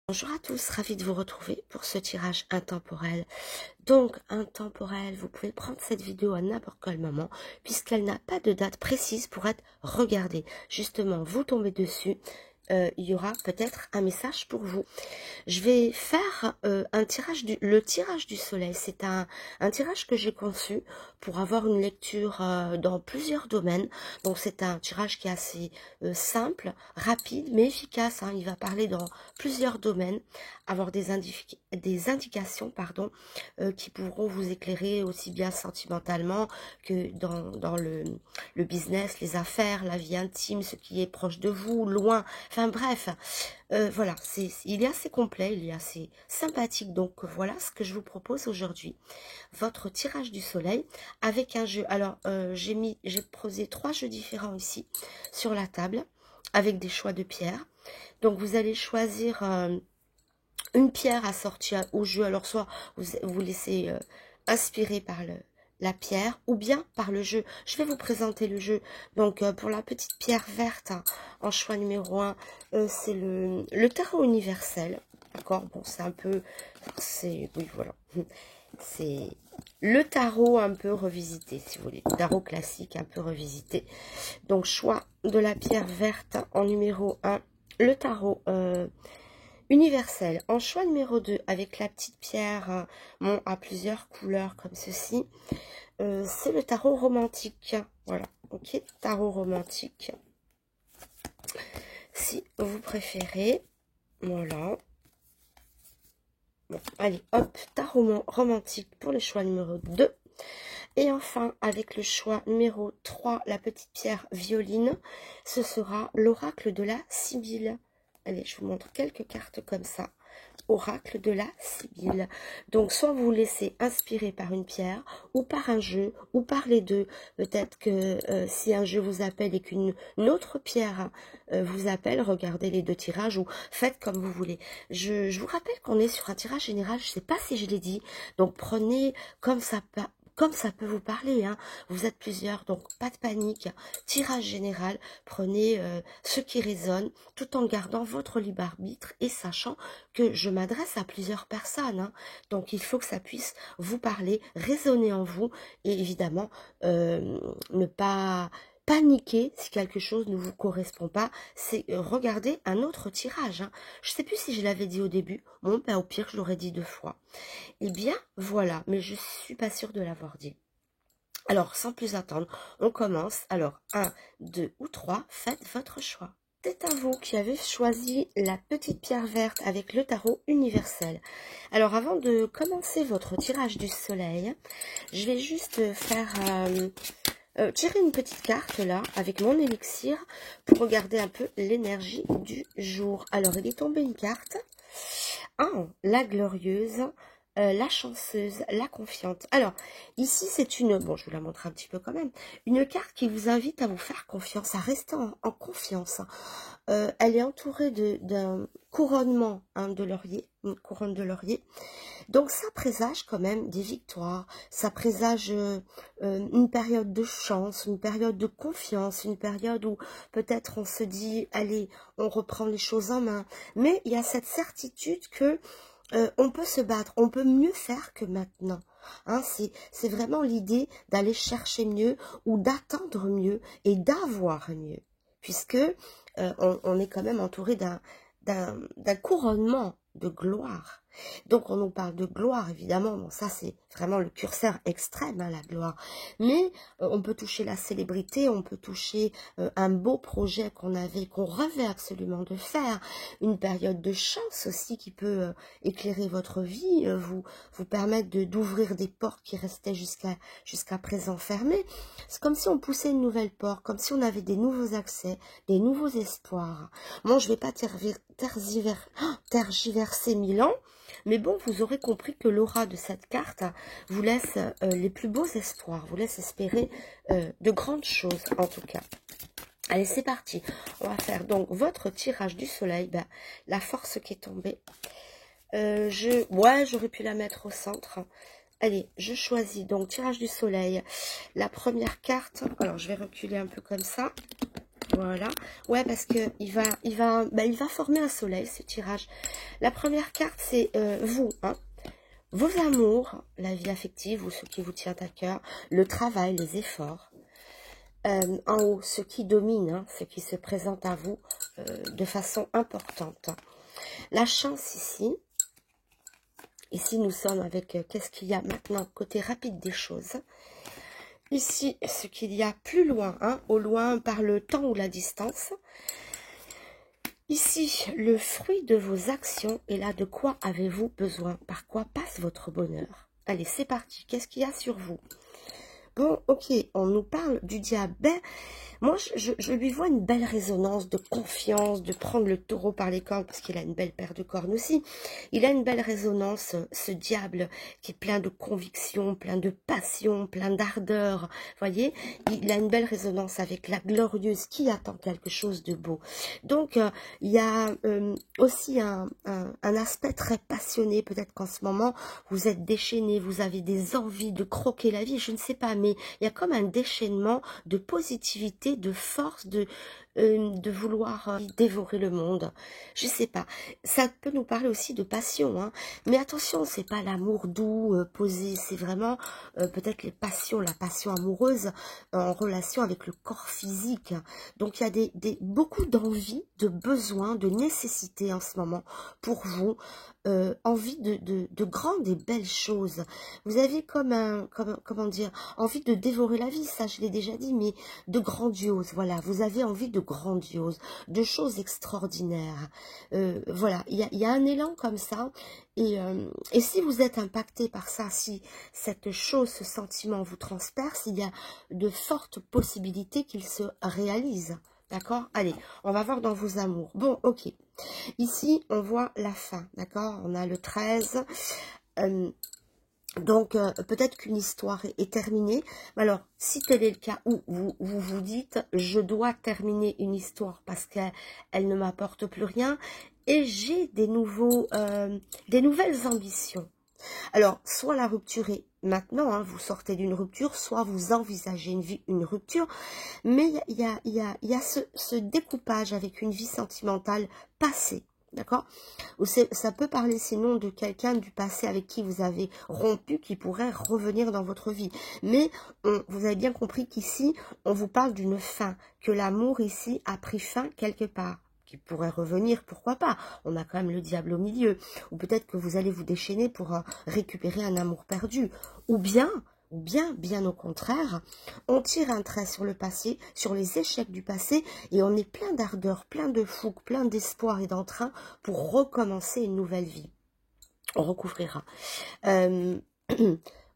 Bonjour à tous, ravi de vous retrouver pour ce tirage intemporel. Donc, intemporel, vous pouvez prendre cette vidéo à n'importe quel moment, puisqu'elle n'a pas de date précise pour être regardée. Justement, vous tombez dessus, il y aura peut-être un message pour vous. Je vais faire le tirage du soleil. C'est un tirage que j'ai conçu pour avoir une lecture dans plusieurs domaines. Donc c'est un tirage qui est assez simple, rapide, mais efficace. Il va parler dans plusieurs domaines, avoir des indications qui pourront vous éclairer aussi bien sentimentalement que dans le business, les affaires, la vie intime, ce qui est proche de vous, loin. Enfin bref, voilà, il est assez complet, il est assez sympathique. Donc voilà ce que je vous propose aujourd'hui. Votre tirage du soleil avec un jeu. Alors j'ai posé 3 jeux différents ici sur la table avec des choix de pierres. Donc vous allez choisir une pierre assortie au jeu. Alors soit vous laissez inspirer par la pierre ou bien par le jeu. Je vais vous présenter le jeu. Donc pour la petite pierre verte en choix numéro 1, c'est le tarot universel. D'accord, bon c'est un peu, oui voilà, c'est le tarot un peu revisité si vous voulez, le tarot classique un peu revisité. Donc choix de la pierre verte en numéro 1, le tarot universel. En choix numéro 2, avec la petite pierre à plusieurs couleurs comme ceci, c'est le tarot romantique. Voilà, ok, tarot romantique. Si vous préférez, voilà. Bon, allez, hop, tarot romantique pour le choix numéro 2. Et enfin, avec le choix numéro 3, la petite pierre violine, ce sera l'oracle de la Sibylle. Allez, je vous montre quelques cartes comme ça. Oracle de la Sibylle. Donc, soit vous vous laissez inspirer par une pierre, ou par un jeu, ou par les deux. Peut-être que si un jeu vous appelle et qu'une autre pierre vous appelle, regardez les deux tirages, ou faites comme vous voulez. Je vous rappelle qu'on est sur un tirage général, je ne sais pas si je l'ai dit, donc prenez comme ça peut vous parler, vous êtes plusieurs, donc pas de panique, tirage général, prenez ce qui résonne, tout en gardant votre libre arbitre et sachant que je m'adresse à plusieurs personnes, donc il faut que ça puisse vous parler, résonner en vous, et évidemment, ne pas paniquer si quelque chose ne vous correspond pas, c'est regarder un autre tirage. Je ne sais plus si je l'avais dit au début, bon, au pire, je l'aurais dit 2 fois. Eh bien, voilà, mais je suis pas sûre de l'avoir dit. Alors, sans plus attendre, on commence. Alors, 1, 2 ou 3, faites votre choix. C'est à vous qui avez choisi la petite pierre verte avec le tarot universel. Alors, avant de commencer votre tirage du soleil, je vais juste faire tirer une petite carte là, avec mon élixir, pour regarder un peu l'énergie du jour. Alors, il est tombé une carte. La glorieuse. La chanceuse, la confiante. Alors, ici, c'est bon, je vous la montre un petit peu quand même, une carte qui vous invite à vous faire confiance, à rester en confiance. Elle est entourée d'un couronnement de laurier, une couronne de laurier. Donc, ça présage quand même des victoires, ça présage une période de chance, une période de confiance, une période où peut-être on se dit, allez, on reprend les choses en main. Mais il y a cette certitude que on peut se battre, on peut mieux faire que maintenant. C'est vraiment l'idée d'aller chercher mieux ou d'attendre mieux et d'avoir mieux. Puisque on est quand même entouré d'un couronnement de gloire. Donc on nous parle de gloire, évidemment. Bon, ça c'est vraiment le curseur extrême, la gloire. Mais on peut toucher la célébrité, on peut toucher un beau projet qu'on rêvait absolument de faire. Une période de chance aussi qui peut éclairer votre vie, vous permettre d'ouvrir des portes qui restaient jusqu'à présent fermées. C'est comme si on poussait une nouvelle porte, comme si on avait des nouveaux accès, des nouveaux espoirs. Moi, je ne vais pas tergiverser 1000 ans, mais bon, vous aurez compris que l'aura de cette carte vous laisse les plus beaux espoirs, vous laisse espérer de grandes choses en tout cas. Allez, c'est parti. On va faire donc votre tirage du soleil, la force qui est tombée. J'aurais pu la mettre au centre. Allez, je choisis donc tirage du soleil. La première carte, alors je vais reculer un peu comme ça. Voilà. Ouais, parce que il va former un soleil, ce tirage. La première carte, c'est vous, hein. Vos amours, la vie affective ou ce qui vous tient à cœur, le travail, les efforts. En haut, ce qui domine, hein, ce qui se présente à vous de façon importante. La chance ici. Ici, nous sommes avec qu'est-ce qu'il y a maintenant, côté rapide des choses. Ici, ce qu'il y a plus loin, hein, au loin par le temps ou la distance. Ici, le fruit de vos actions. Et là, de quoi avez-vous besoin? Par quoi passe votre bonheur? Allez, c'est parti. Qu'est-ce qu'il y a sur vous? Bon, ok, on nous parle du diable. Ben, moi, je lui vois une belle résonance de confiance, de prendre le taureau par les cornes, parce qu'il a une belle paire de cornes aussi. Il a une belle résonance, ce diable, qui est plein de conviction, plein de passion, plein d'ardeur. Voyez, il a une belle résonance avec la glorieuse qui attend quelque chose de beau. Donc, il y a aussi un aspect très passionné. Peut-être qu'en ce moment, vous êtes déchaîné, vous avez des envies de croquer la vie, je ne sais pas, mais il y a comme un déchaînement de positivité, de force, de vouloir dévorer le monde. Je sais pas. Ça peut nous parler aussi de passion, hein. Mais attention, c'est pas l'amour doux, posé, c'est vraiment peut-être les passions, la passion amoureuse en relation avec le corps physique. Donc il y a beaucoup d'envie, de besoin, de nécessité en ce moment pour vous. Envie de grandes et belles choses. Vous avez comment dire, envie de dévorer la vie, ça je l'ai déjà dit, mais de grandiose, voilà, vous avez envie de grandiose, de choses extraordinaires. Voilà, il y a un élan comme ça, et si vous êtes impacté par ça, si cette chose, ce sentiment vous transperce, il y a de fortes possibilités qu'il se réalise. D'accord? Allez, on va voir dans vos amours. Bon, ok. Ici, on voit la fin, d'accord? On a le 13. Donc, peut-être qu'une histoire est terminée. Mais alors, si tel est le cas où vous dites, je dois terminer une histoire parce qu'elle ne m'apporte plus rien et j'ai des nouvelles ambitions. Alors, soit la rupture est maintenant, hein, vous sortez d'une rupture, soit vous envisagez une rupture, mais il y a ce découpage avec une vie sentimentale passée, d'accord? Ou ça peut parler sinon de quelqu'un du passé avec qui vous avez rompu, qui pourrait revenir dans votre vie. Mais vous avez bien compris qu'ici, on vous parle d'une fin, que l'amour ici a pris fin quelque part. Qui pourrait revenir, pourquoi pas. On a quand même le diable au milieu. Ou peut-être que vous allez vous déchaîner pour récupérer un amour perdu. Ou bien au contraire, on tire un trait sur le passé, sur les échecs du passé, et on est plein d'ardeur, plein de fougue, plein d'espoir et d'entrain pour recommencer une nouvelle vie. On recouvrira.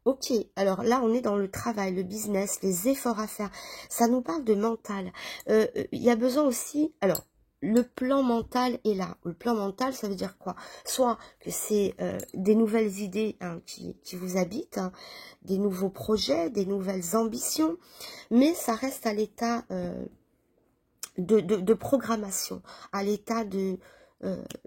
Ok, alors là, on est dans le travail, le business, les efforts à faire. Ça nous parle de mental. Il y a besoin aussi... Alors, le plan mental est là. Le plan mental, ça veut dire quoi? Soit que c'est des nouvelles idées hein, qui vous habitent, hein, des nouveaux projets, des nouvelles ambitions, mais ça reste à l'état de programmation, à l'état de...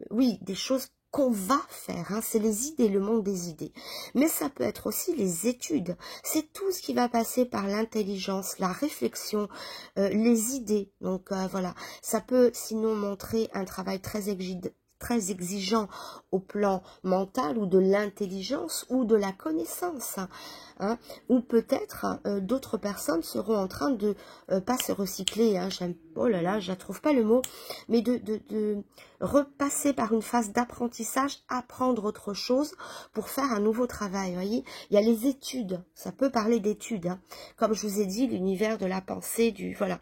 oui, des choses qu'on va faire, hein, c'est les idées, le monde des idées. Mais ça peut être aussi les études, c'est tout ce qui va passer par l'intelligence, la réflexion, les idées. Donc voilà, ça peut sinon montrer un travail très exigeant au plan mental ou de l'intelligence ou de la connaissance. Hein, ou peut-être d'autres personnes seront en train de pas se recycler, hein, oh là là, je ne trouve pas le mot, mais de repasser par une phase d'apprentissage, apprendre autre chose pour faire un nouveau travail. Voyez, il y a les études, ça peut parler d'études, hein, comme je vous ai dit, l'univers de la pensée, voilà.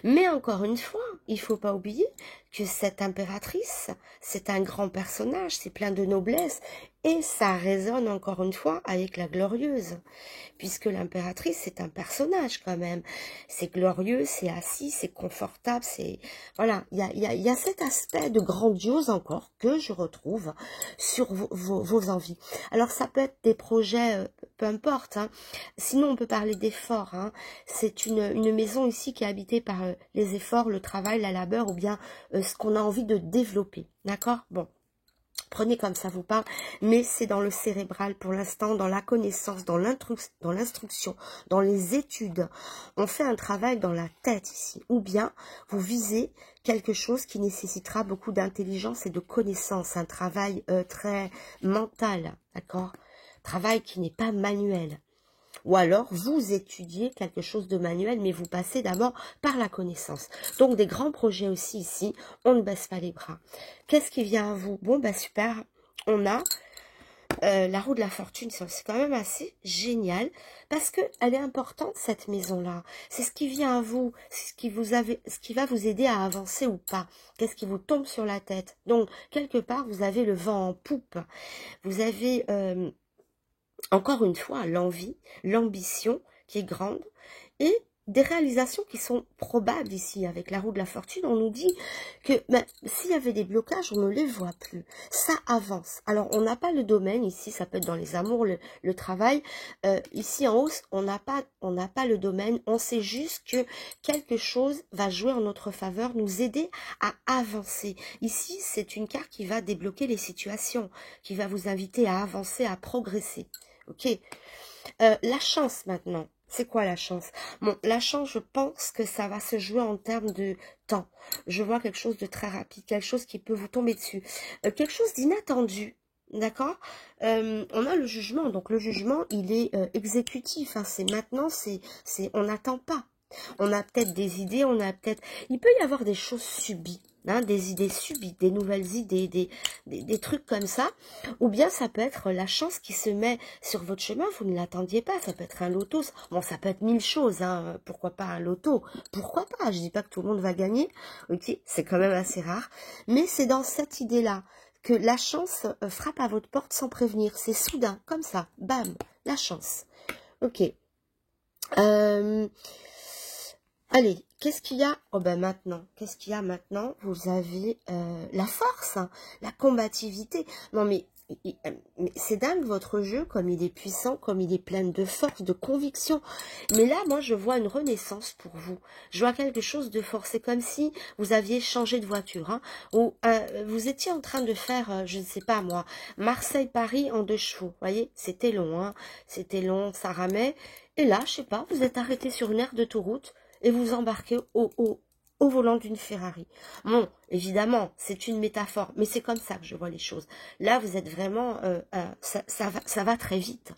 Mais encore une fois, il ne faut pas oublier que cette impératrice, c'est un grand personnage, c'est plein de noblesse, et ça résonne encore une fois avec la glorieuse, puisque l'impératrice, c'est un personnage quand même. C'est glorieux, c'est assis, c'est confortable, c'est... Voilà, il y a cet aspect de grandiose encore que je retrouve sur vos envies. Alors ça peut être des projets, peu importe, hein. Sinon on peut parler d'efforts, hein. C'est une maison ici qui est habitée par les efforts, le travail, la labeur, ou bien ce qu'on a envie de développer, d'accord? Bon. Prenez comme ça vous parle, mais c'est dans le cérébral pour l'instant, dans la connaissance, dans l'instruction, dans les études. On fait un travail dans la tête ici. Ou bien, vous visez quelque chose qui nécessitera beaucoup d'intelligence et de connaissance. Un travail très mental, d'accord? Travail qui n'est pas manuel. Ou alors, vous étudiez quelque chose de manuel, mais vous passez d'abord par la connaissance. Donc, des grands projets aussi ici, on ne baisse pas les bras. Qu'est-ce qui vient à vous? Bon, bah super, on a la roue de la fortune, c'est quand même assez génial, parce que elle est importante, cette maison-là. C'est ce qui vient à vous, c'est ce qui va vous aider à avancer ou pas. Qu'est-ce qui vous tombe sur la tête? Donc, quelque part, vous avez le vent en poupe. Vous avez... encore une fois, l'envie, l'ambition qui est grande et des réalisations qui sont probables ici. Avec la roue de la fortune, on nous dit que s'il y avait des blocages, on ne les voit plus. Ça avance. Alors, on n'a pas le domaine ici, ça peut être dans les amours, le travail. Ici en haut, on n'a pas le domaine. On sait juste que quelque chose va jouer en notre faveur, nous aider à avancer. Ici, c'est une carte qui va débloquer les situations, qui va vous inviter à avancer, à progresser. Ok, la chance maintenant, c'est quoi la chance? Bon, la chance, je pense que ça va se jouer en termes de temps. Je vois quelque chose de très rapide, quelque chose qui peut vous tomber dessus. Quelque chose d'inattendu, d'accord? On a le jugement, donc le jugement, il est exécutif, hein, c'est maintenant, on n'attend pas. On a peut-être des idées, il peut y avoir des choses subies. Hein, des idées subies, des nouvelles idées, des trucs comme ça, ou bien ça peut être la chance qui se met sur votre chemin, vous ne l'attendiez pas, ça peut être un loto, bon ça peut être mille choses, hein, pourquoi pas un loto, pourquoi pas, je dis pas que tout le monde va gagner, ok, c'est quand même assez rare, mais c'est dans cette idée-là que la chance frappe à votre porte sans prévenir, c'est soudain, comme ça, bam, la chance, ok. Allez, qu'est-ce qu'il y a? Oh ben maintenant, qu'est-ce qu'il y a maintenant? Vous avez la force, hein, la combativité. Non mais c'est dingue votre jeu, comme il est puissant, comme il est plein de force, de conviction. Mais là, moi, je vois une renaissance pour vous. Je vois quelque chose de fort. C'est comme si vous aviez changé de voiture, hein, ou vous étiez en train de faire, je ne sais pas moi, Marseille-Paris en 2 chevaux. Vous voyez, c'était long, hein, c'était long, ça ramait. Et là, je sais pas, vous êtes arrêté sur une aire d'autoroute et vous embarquez au volant d'une Ferrari. Bon, évidemment, c'est une métaphore, mais c'est comme ça que je vois les choses. Là, vous êtes vraiment... ça va très vite.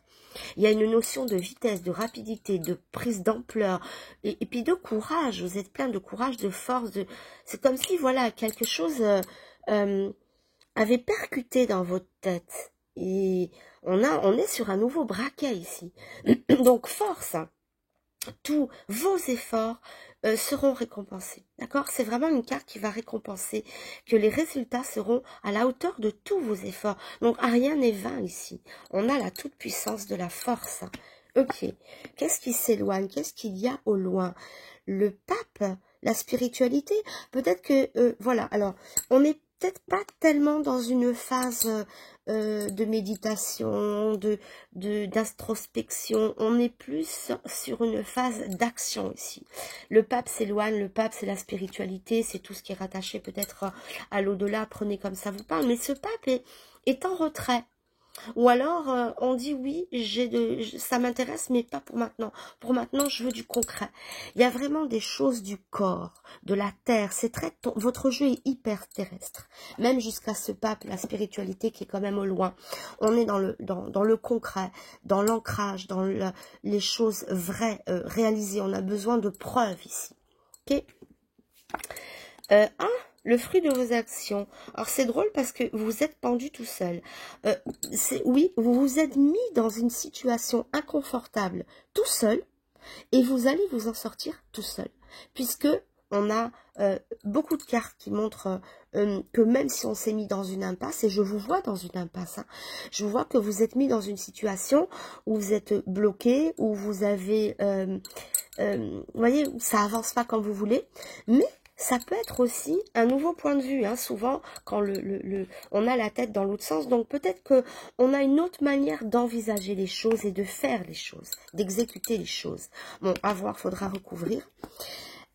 Il y a une notion de vitesse, de rapidité, de prise d'ampleur, et puis de courage. Vous êtes plein de courage, de force. C'est comme si, voilà, quelque chose avait percuté dans votre tête. Et on est sur un nouveau braquet ici. Donc, force. Tous vos efforts seront récompensés. D'accord? C'est vraiment une carte qui va récompenser, que les résultats seront à la hauteur de tous vos efforts. Donc, rien n'est vain ici. On a la toute-puissance de la force. Ok. Qu'est-ce qui s'éloigne? Qu'est-ce qu'il y a au loin? Le pape, la spiritualité. Peut-être que, voilà. Alors, on n'est peut-être pas tellement dans une phase de méditation, d'introspection. On est plus sur une phase d'action ici. Le pape s'éloigne, le pape c'est la spiritualité, c'est tout ce qui est rattaché peut-être à l'au-delà, prenez comme ça vous parle. Mais ce pape est en retrait. Ou alors, on dit oui, ça m'intéresse, mais pas pour maintenant. Pour maintenant, je veux du concret. Il y a vraiment des choses du corps, de la terre. C'est votre jeu est hyper terrestre. Même jusqu'à ce pape, la spiritualité qui est quand même au loin. On est dans le concret, dans l'ancrage, dans les choses vraies, réalisées. On a besoin de preuves ici. Ok. Le fruit de vos actions. Alors, c'est drôle parce que vous vous êtes pendu tout seul. Oui, vous vous êtes mis dans une situation inconfortable tout seul et vous allez vous en sortir tout seul. Puisque on a beaucoup de cartes qui montrent que même si on s'est mis dans une impasse, et je vous vois dans une impasse, hein, je vois que vous êtes mis dans une situation où vous êtes bloqué, où vous avez... vous voyez, ça avance pas comme vous voulez, mais... ça peut être aussi un nouveau point de vue, hein, souvent quand on a la tête dans l'autre sens. Donc peut-être qu'on a une autre manière d'envisager les choses et de faire les choses, d'exécuter les choses. Bon, à voir, faudra recouvrir.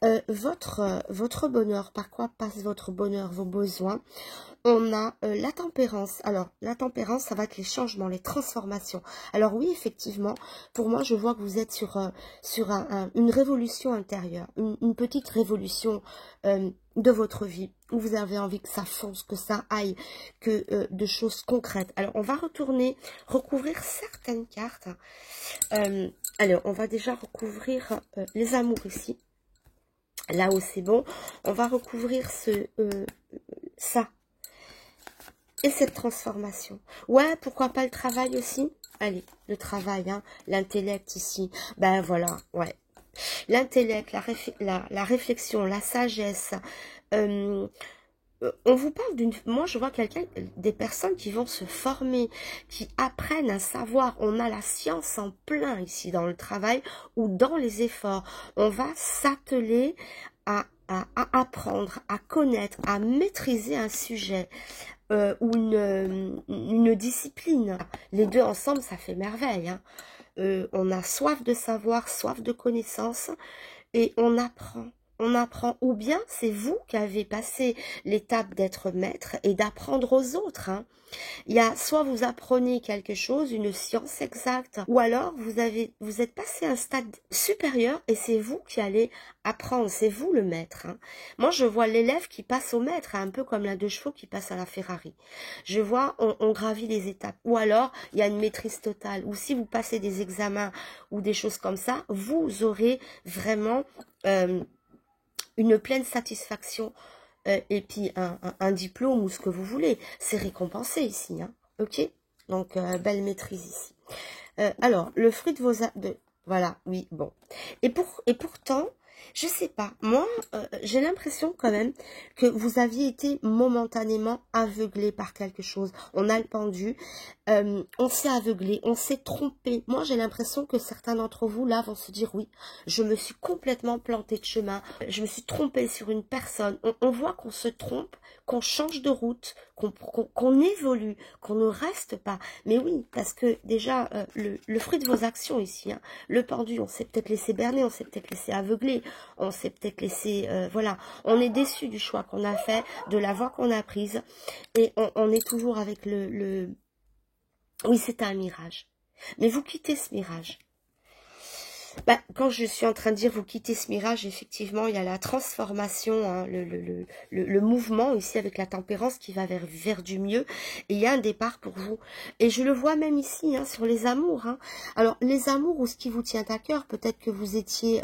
Votre bonheur, par quoi passe votre bonheur, vos besoins? On a la tempérance. Alors, la tempérance, ça va être les changements, les transformations. Alors oui, effectivement, pour moi, je vois que vous êtes sur une révolution intérieure, une petite révolution de votre vie, où vous avez envie que ça fonce, que ça aille, que de choses concrètes. Alors, on va recouvrir certaines cartes. Alors, on va déjà recouvrir les amours ici. Là où c'est bon, on va recouvrir ça et cette transformation. Ouais, pourquoi pas le travail aussi? Allez, le travail, hein, l'intellect ici. Ben voilà, ouais. L'intellect, la réflexion, la sagesse. On vous parle d'une... Moi, je vois des personnes qui vont se former, qui apprennent un savoir. On a la science en plein ici dans le travail ou dans les efforts. On va s'atteler à apprendre, à connaître, à maîtriser un sujet ou une discipline. Les deux ensemble, ça fait merveille, hein. On a soif de savoir, soif de connaissance et on apprend. On apprend, ou bien c'est vous qui avez passé l'étape d'être maître et d'apprendre aux autres, hein. Il y a soit vous apprenez quelque chose, une science exacte, ou alors vous êtes passé à un stade supérieur et c'est vous qui allez apprendre, c'est vous le maître, hein. Moi je vois l'élève qui passe au maître, un peu comme la 2 chevaux qui passe à la Ferrari. Je vois, on gravit les étapes, ou alors il y a une maîtrise totale, ou si vous passez des examens ou des choses comme ça, vous aurez vraiment une pleine satisfaction et puis un diplôme ou ce que vous voulez. C'est récompensé ici, hein. Ok. Donc, belle maîtrise ici. Alors, le fruit de vos... voilà, oui, bon. Et pourtant, je sais pas, moi, j'ai l'impression quand même que vous aviez été momentanément aveuglé par quelque chose. On a le pendu, on s'est aveuglé, on s'est trompé. Moi, j'ai l'impression que certains d'entre vous, là, vont se dire, oui, je me suis complètement planté de chemin, je me suis trompé sur une personne. On voit qu'on se trompe, qu'on change de route, qu'on évolue, qu'on ne reste pas. Mais oui, parce que déjà, le fruit de vos actions ici, hein, le pendu, on s'est peut-être laissé berner, on s'est peut-être laissé aveugler, on s'est peut-être laissé, voilà, on est déçu du choix qu'on a fait, de la voie qu'on a prise, et on est toujours avec oui, c'est un mirage. Mais vous quittez ce mirage. Bah, quand je suis en train de dire vous quittez ce mirage, effectivement, il y a la transformation, hein, le mouvement ici avec la tempérance qui va vers du mieux. Et il y a un départ pour vous. Et je le vois même ici, hein, sur les amours. Hein. Alors, les amours ou ce qui vous tient à cœur, peut-être que vous étiez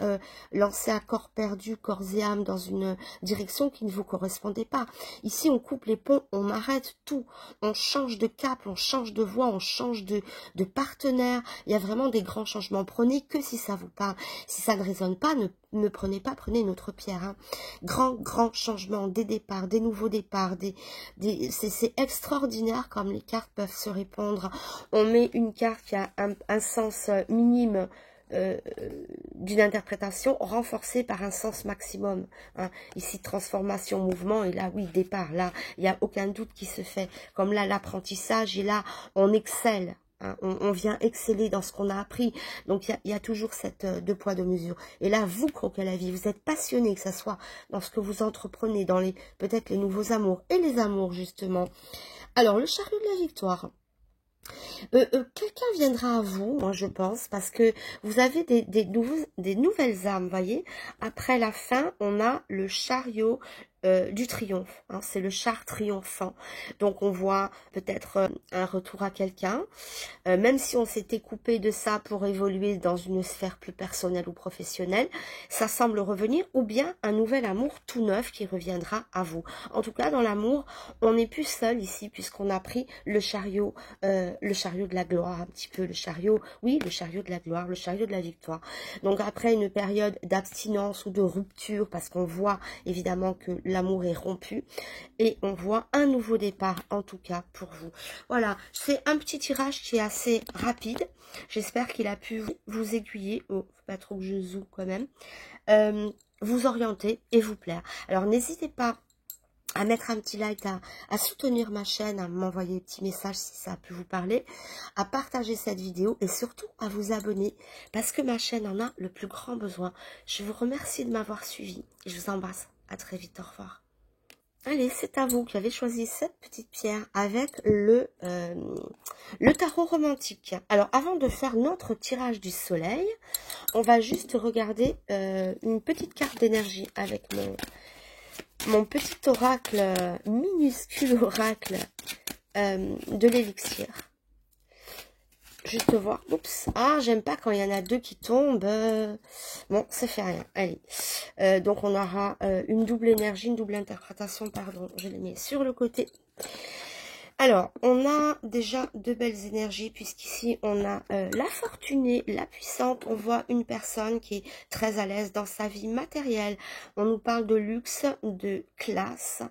lancé à corps perdu, corps et âme, dans une direction qui ne vous correspondait pas. Ici, on coupe les ponts, on arrête tout. On change de cap, on change de voie, on change de partenaire. Il y a vraiment des grands changements. Prenez que si ça vous parle. Si ça ne résonne pas, ne prenez pas, prenez une autre pierre. Hein. Grand changement, des départs, des nouveaux départs, c'est extraordinaire comme les cartes peuvent se répondre. On met une carte qui a un sens minime d'une interprétation renforcée par un sens maximum. Hein. Ici, transformation, mouvement, et là, oui, départ. Là, il n'y a aucun doute qui se fait. Comme là, l'apprentissage, et là, on excelle. Hein, on vient exceller dans ce qu'on a appris. Donc, il y a toujours cette 2 poids 2 mesures. Et là, vous croquez la vie. Vous êtes passionné, que ce soit dans ce que vous entreprenez, dans peut-être les nouveaux amours et les amours, justement. Alors, le chariot de la victoire. Quelqu'un viendra à vous, moi je pense, parce que vous avez des nouvelles âmes, voyez. Après la fin, on a le chariot du triomphe, hein, c'est le char triomphant. Donc on voit peut-être un retour à quelqu'un, même si on s'était coupé de ça pour évoluer dans une sphère plus personnelle ou professionnelle, ça semble revenir, ou bien un nouvel amour tout neuf qui reviendra à vous. En tout cas, dans l'amour, on n'est plus seul ici, puisqu'on a pris le chariot de la gloire, un petit peu le chariot, oui, le chariot de la gloire, le chariot de la victoire. Donc après une période d'abstinence ou de rupture, parce qu'on voit évidemment que l'amour est rompu, et on voit un nouveau départ, en tout cas pour vous. Voilà, c'est un petit tirage qui est assez rapide. J'espère qu'il a pu vous aiguiller. Oh, faut pas trop que je zoome quand même. Vous orienter et vous plaire. Alors n'hésitez pas à mettre un petit like, à soutenir ma chaîne, à m'envoyer des petits messages si ça a pu vous parler, à partager cette vidéo et surtout à vous abonner parce que ma chaîne en a le plus grand besoin. Je vous remercie de m'avoir suivi et je vous embrasse. À très vite, au revoir. Allez, c'est à vous qui avez choisi cette petite pierre avec le tarot romantique. Alors, avant de faire notre tirage du soleil, on va juste regarder une petite carte d'énergie avec mon petit oracle, minuscule oracle de l'élixir. Juste voir. Oups. Ah, j'aime pas quand il y en a deux qui tombent. Bon, ça fait rien. Allez. Donc, on aura une double énergie, une double interprétation. Pardon, je les mets sur le côté. Alors, on a déjà de belles énergies, puisqu'ici, on a la fortunée, la puissante. On voit une personne qui est très à l'aise dans sa vie matérielle. On nous parle de luxe, de classe,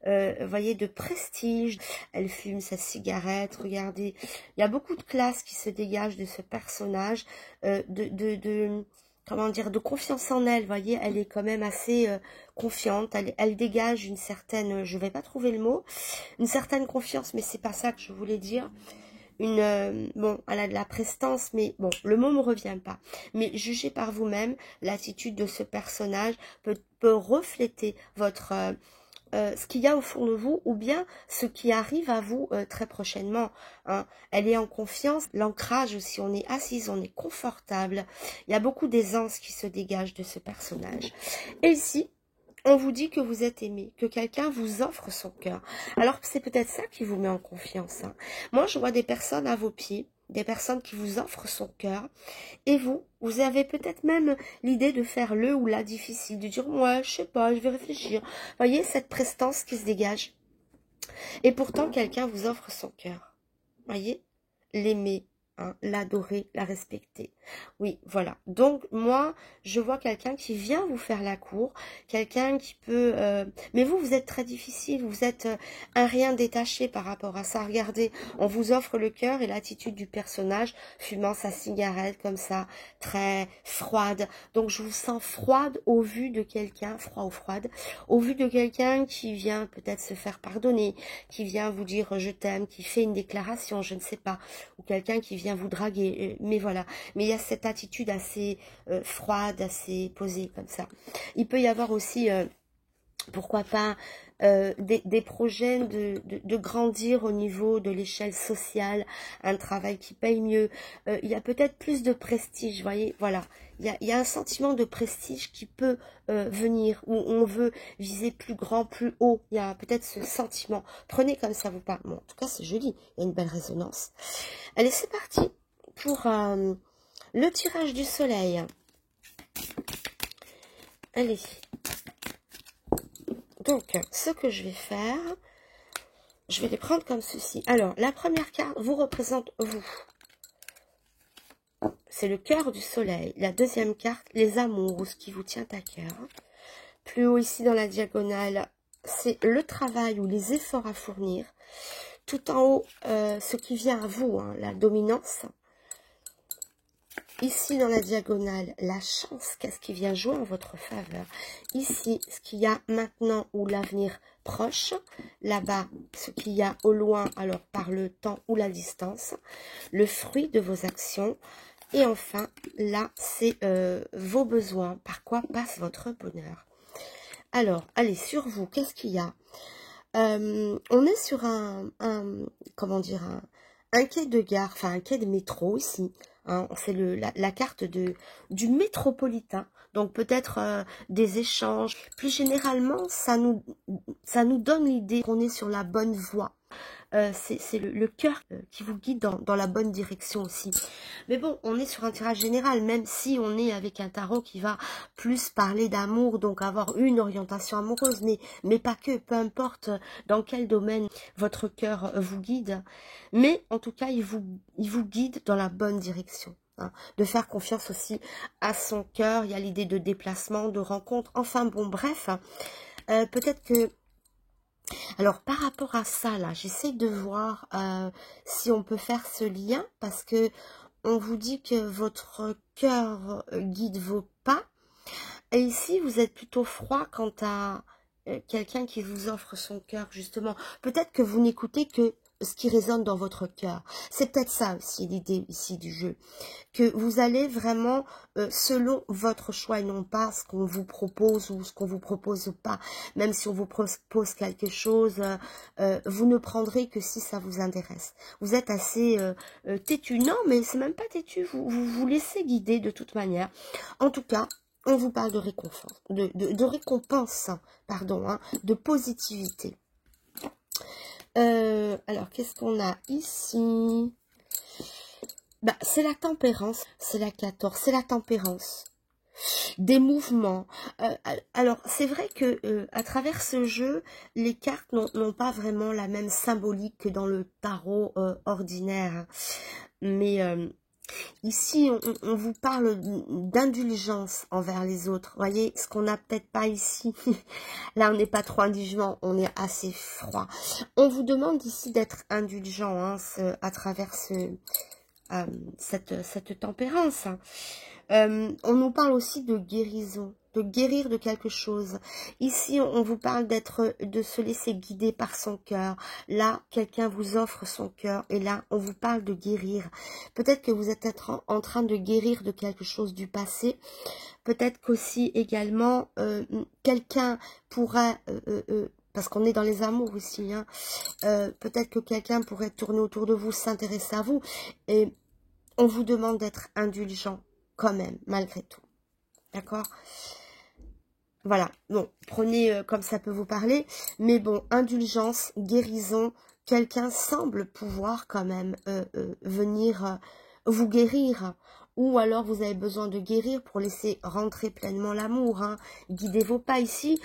vous voyez, de prestige. Elle fume sa cigarette, regardez. Il y a beaucoup de classe qui se dégage de ce personnage, comment dire, de confiance en elle, vous voyez, elle est quand même assez confiante, elle dégage une certaine, je vais pas trouver le mot, une certaine confiance, mais c'est pas ça que je voulais dire. Bon, elle a de la prestance, mais bon, le mot me revient pas. Mais jugez par vous-même, l'attitude de ce personnage peut refléter votre ce qu'il y a au fond de vous ou bien ce qui arrive à vous très prochainement. Hein. Elle est en confiance, l'ancrage aussi, on est assise, on est confortable. Il y a beaucoup d'aisance qui se dégage de ce personnage. Et ici, on vous dit que vous êtes aimé, que quelqu'un vous offre son cœur. Alors c'est peut-être ça qui vous met en confiance. Hein. Moi, je vois des personnes à vos pieds, des personnes qui vous offrent son cœur. Et vous avez peut-être même l'idée de faire le ou la difficile, de dire, ouais, je sais pas, je vais réfléchir. Voyez cette prestance qui se dégage. Et pourtant, quelqu'un vous offre son cœur. Voyez, l'aimer. Hein, l'adorer, la respecter. Oui, voilà. Donc, moi, je vois quelqu'un qui vient vous faire la cour, quelqu'un qui peut... Mais vous êtes très difficile, vous êtes un rien détaché par rapport à ça. Regardez, on vous offre le cœur et l'attitude du personnage, fumant sa cigarette comme ça, très froide. Donc, je vous sens froide au vu de quelqu'un, froid ou froide, au vu de quelqu'un qui vient peut-être se faire pardonner, qui vient vous dire « je t'aime », qui fait une déclaration, je ne sais pas, ou quelqu'un qui vient vous draguer, mais voilà. Mais il y a cette attitude assez froide, assez posée comme ça. Il peut y avoir aussi, pourquoi pas, des projets de grandir au niveau de l'échelle sociale, un travail qui paye mieux. Il y a peut-être plus de prestige, vous voyez, voilà. Il y a un sentiment de prestige qui peut venir, où on veut viser plus grand, plus haut. Il y a peut-être ce sentiment. Prenez comme ça vous parle. Bon, en tout cas, c'est joli. Il y a une belle résonance. Allez, c'est parti pour le tirage du soleil. Allez. Donc, ce que je vais faire, je vais les prendre comme ceci. Alors, la première carte vous représente vous. C'est le cœur du soleil. La deuxième carte, les amours, ou ce qui vous tient à cœur. Plus haut ici dans la diagonale, c'est le travail ou les efforts à fournir. Tout en haut, ce qui vient à vous, hein, la dominance. Ici, dans la diagonale, la chance, qu'est-ce qui vient jouer en votre faveur. Ici, ce qu'il y a maintenant ou l'avenir proche. Là-bas, ce qu'il y a au loin, alors par le temps ou la distance. Le fruit de vos actions. Et enfin, là, c'est vos besoins. Par quoi passe votre bonheur. Alors, allez, sur vous, qu'est-ce qu'il y a? On est sur comment dire, un quai de gare, enfin un quai de métro ici. Hein, c'est la carte du métropolitain. Donc peut-être des échanges. Plus généralement, ça nous donne l'idée qu'on est sur la bonne voie. C'est le cœur qui vous guide dans la bonne direction aussi. Mais bon, on est sur un tirage général, même si on est avec un tarot qui va plus parler d'amour, donc avoir une orientation amoureuse, mais pas que, peu importe dans quel domaine votre cœur vous guide. Mais en tout cas, il vous guide dans la bonne direction. Hein, de faire confiance aussi à son cœur. Il y a l'idée de déplacement, de rencontre. Enfin bon, bref, peut-être que... Alors, par rapport à ça, là, j'essaie de voir si on peut faire ce lien, parce que on vous dit que votre cœur guide vos pas. Et ici, vous êtes plutôt froid quant à quelqu'un qui vous offre son cœur, justement. Peut-être que vous n'écoutez que ce qui résonne dans votre cœur. C'est peut-être ça aussi l'idée ici du jeu. Que vous allez vraiment selon votre choix et non pas ce qu'on vous propose ou ce qu'on vous propose pas. Même si on vous propose quelque chose, vous ne prendrez que si ça vous intéresse. Vous êtes assez têtu. Non, mais c'est même pas têtu. Vous laissez guider de toute manière. En tout cas, on vous parle de récompense, de récompense, pardon, hein, de positivité. Alors, qu'est-ce qu'on a ici? Bah, c'est la tempérance, c'est la 14, c'est la tempérance. Des mouvements. Alors, c'est vrai que à travers ce jeu, les cartes n'ont pas vraiment la même symbolique que dans le tarot ordinaire. Mais ici, on vous parle d'indulgence envers les autres. Vous voyez, ce qu'on n'a peut-être pas ici. Là, on n'est pas trop indulgent, on est assez froid. On vous demande ici d'être indulgent hein, à travers cette tempérance. On nous parle aussi de guérison, de guérir de quelque chose. Ici, on vous parle de se laisser guider par son cœur. Là, quelqu'un vous offre son cœur et là, on vous parle de guérir. Peut-être que vous êtes en train de guérir de quelque chose du passé. Peut-être qu'aussi également, quelqu'un pourrait... parce qu'on est dans les amours aussi, hein, peut-être que quelqu'un pourrait tourner autour de vous, s'intéresser à vous, et on vous demande d'être indulgent quand même, malgré tout. D'accord? Voilà, bon, prenez comme ça peut vous parler, mais bon, indulgence, guérison, quelqu'un semble pouvoir quand même venir vous guérir, ou alors vous avez besoin de guérir pour laisser rentrer pleinement l'amour, hein. Guidez vos pas ici,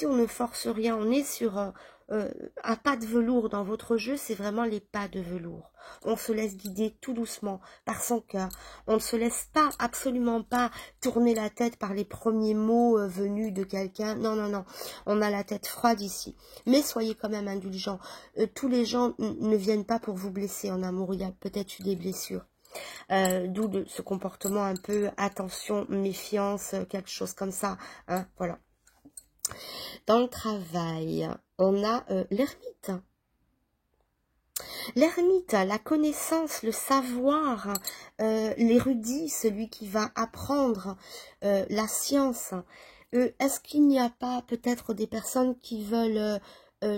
on ne force rien, on est sur un pas de velours dans votre jeu, c'est vraiment les pas de velours. On se laisse guider tout doucement par son cœur. On ne se laisse pas, absolument pas, tourner la tête par les premiers mots venus de quelqu'un. Non, non, non. On a la tête froide ici. Mais soyez quand même indulgents. Tous les gens ne viennent pas pour vous blesser en amour. Il y a peut-être eu des blessures. D'où ce comportement un peu attention, méfiance, quelque chose comme ça. Hein, voilà. Dans le travail, on a l'ermite. L'ermite, la connaissance, le savoir, l'érudit, celui qui va apprendre la science. Est-ce qu'il n'y a pas peut-être des personnes qui veulent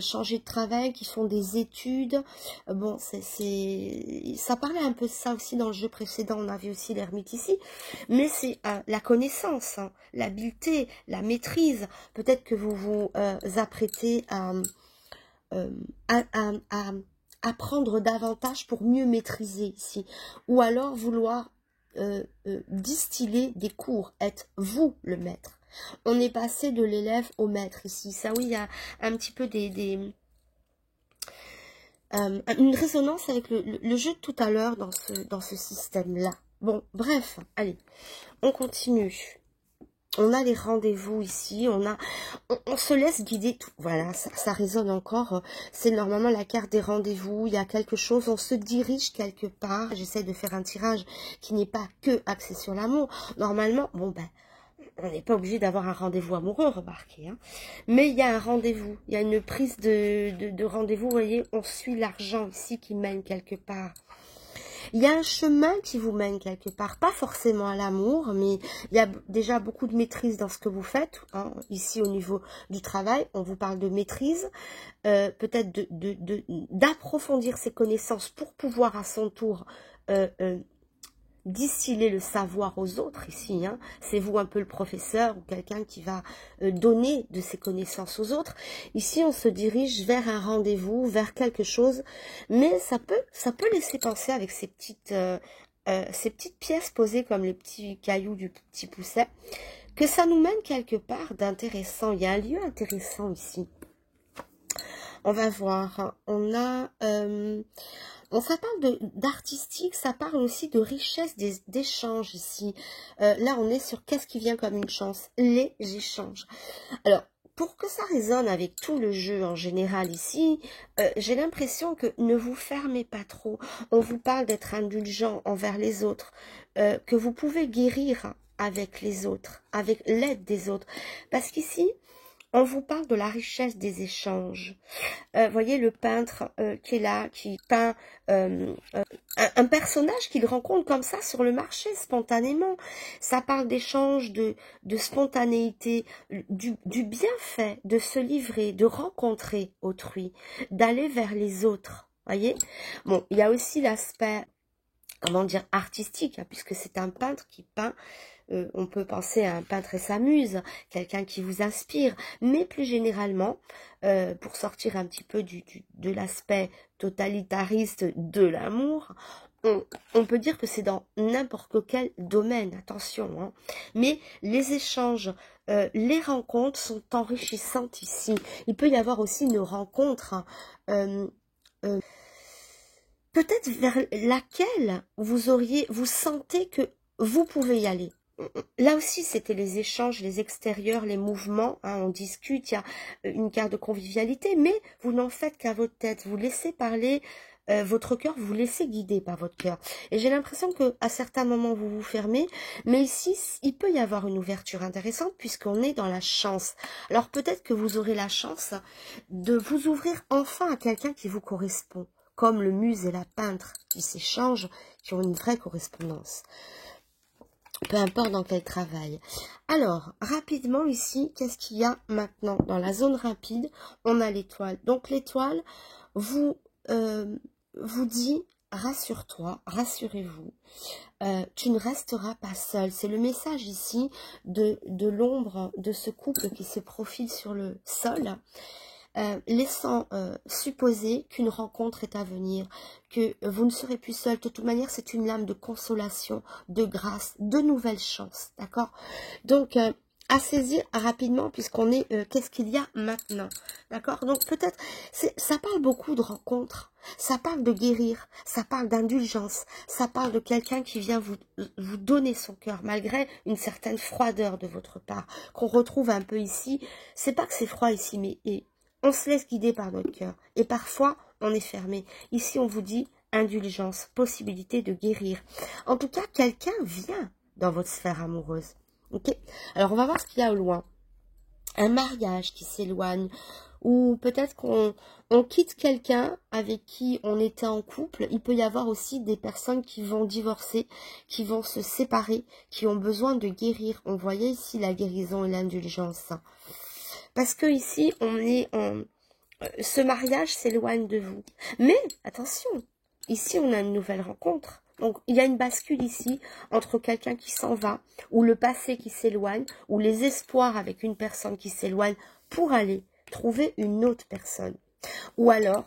changer de travail, qui font des études? Bon, ça parlait un peu de ça aussi dans le jeu précédent, on avait aussi l'ermite ici, mais c'est la connaissance, hein, l'habileté, la maîtrise. Peut-être que vous vous apprêtez à apprendre davantage pour mieux maîtriser ici, ou alors vouloir distiller des cours, être vous le maître. On est passé de l'élève au maître ici. Ça oui, il y a un petit peu une résonance avec le jeu de tout à l'heure dans ce système-là. Bon, bref, allez, on continue. On a les rendez-vous ici, on se laisse guider. Voilà, ça résonne encore. C'est normalement la carte des rendez-vous. Il y a quelque chose, on se dirige quelque part. J'essaie de faire un tirage qui n'est pas que axé sur l'amour. Normalement, bon ben, on n'est pas obligé d'avoir un rendez-vous amoureux, remarquez. Hein. Mais il y a un rendez-vous, il y a une prise de rendez-vous. Vous voyez, on suit l'argent ici qui mène quelque part. Il y a un chemin qui vous mène quelque part, pas forcément à l'amour, mais il y a déjà beaucoup de maîtrise dans ce que vous faites. Hein. Ici, au niveau du travail, on vous parle de maîtrise, peut-être d'approfondir ses connaissances pour pouvoir à son tour distiller le savoir aux autres ici. Hein. C'est vous un peu le professeur ou quelqu'un qui va donner de ses connaissances aux autres. Ici, on se dirige vers un rendez-vous, vers quelque chose, mais ça peut laisser penser avec ces petites pièces posées comme les petits cailloux du petit pousset, que ça nous mène quelque part d'intéressant. Il y a un lieu intéressant ici. On va voir. On a... Bon, ça parle d'artistique, ça parle aussi de richesse d'échanges ici. Là, on est sur qu'est-ce qui vient comme une chance? Les échanges. Alors, pour que ça résonne avec tout le jeu en général ici, j'ai l'impression que ne vous fermez pas trop. On vous parle d'être indulgent envers les autres, que vous pouvez guérir avec les autres, avec l'aide des autres. Parce qu'ici, On vous parle de la richesse des échanges. Voyez le peintre qui est là, qui peint un personnage qu'il rencontre comme ça sur le marché spontanément. Ça parle d'échange, de spontanéité, du bienfait de se livrer, de rencontrer autrui, d'aller vers les autres. Voyez. Bon, il y a aussi l'aspect, comment dire, artistique, hein, puisque c'est un peintre qui peint. On peut penser à un peintre et sa muse, quelqu'un qui vous inspire, mais plus généralement, pour sortir un petit peu de l'aspect totalitariste de l'amour, on peut dire que c'est dans n'importe quel domaine, attention, hein. Mais les échanges, les rencontres sont enrichissantes ici. Il peut y avoir aussi une rencontre, hein, peut-être vers laquelle vous sentez que vous pouvez y aller. Là aussi, c'était les échanges, les extérieurs, les mouvements, hein, on discute, il y a une carte de convivialité, mais vous n'en faites qu'à votre tête, vous laissez parler votre cœur, vous laissez guider par votre cœur. Et j'ai l'impression que à certains moments, vous vous fermez, mais ici, il peut y avoir une ouverture intéressante puisqu'on est dans la chance. Alors peut-être que vous aurez la chance de vous ouvrir enfin à quelqu'un qui vous correspond, comme le muse et la peintre qui s'échangent, qui ont une vraie correspondance. Peu importe dans quel travail. Alors, rapidement ici, qu'est-ce qu'il y a maintenant? Dans la zone rapide, on a l'étoile. Donc l'étoile vous dit, rassure-toi, rassurez-vous, tu ne resteras pas seul. C'est le message ici de l'ombre de ce couple qui se profile sur le sol. Laissant supposer qu'une rencontre est à venir, que vous ne serez plus seul. De toute manière, c'est une lame de consolation, de grâce, de nouvelles chances, d'accord? Donc, à saisir rapidement, puisqu'on est, qu'est-ce qu'il y a maintenant, d'accord? Donc, peut-être, ça parle beaucoup de rencontres, ça parle de guérir, ça parle d'indulgence, ça parle de quelqu'un qui vient vous donner son cœur, malgré une certaine froideur de votre part, qu'on retrouve un peu ici. C'est pas que c'est froid ici, mais on se laisse guider par notre cœur. Et parfois, on est fermé. Ici, on vous dit indulgence, possibilité de guérir. En tout cas, quelqu'un vient dans votre sphère amoureuse. Ok? Alors, on va voir ce qu'il y a au loin. Un mariage qui s'éloigne. Ou peut-être qu'on quitte quelqu'un avec qui on était en couple. Il peut y avoir aussi des personnes qui vont divorcer, qui vont se séparer, qui ont besoin de guérir. On voyait ici la guérison et l'indulgence. Parce que ici, ce mariage s'éloigne de vous. Mais, attention, ici, on a une nouvelle rencontre. Donc, il y a une bascule ici entre quelqu'un qui s'en va, ou le passé qui s'éloigne, ou les espoirs avec une personne qui s'éloigne pour aller trouver une autre personne. Ou alors,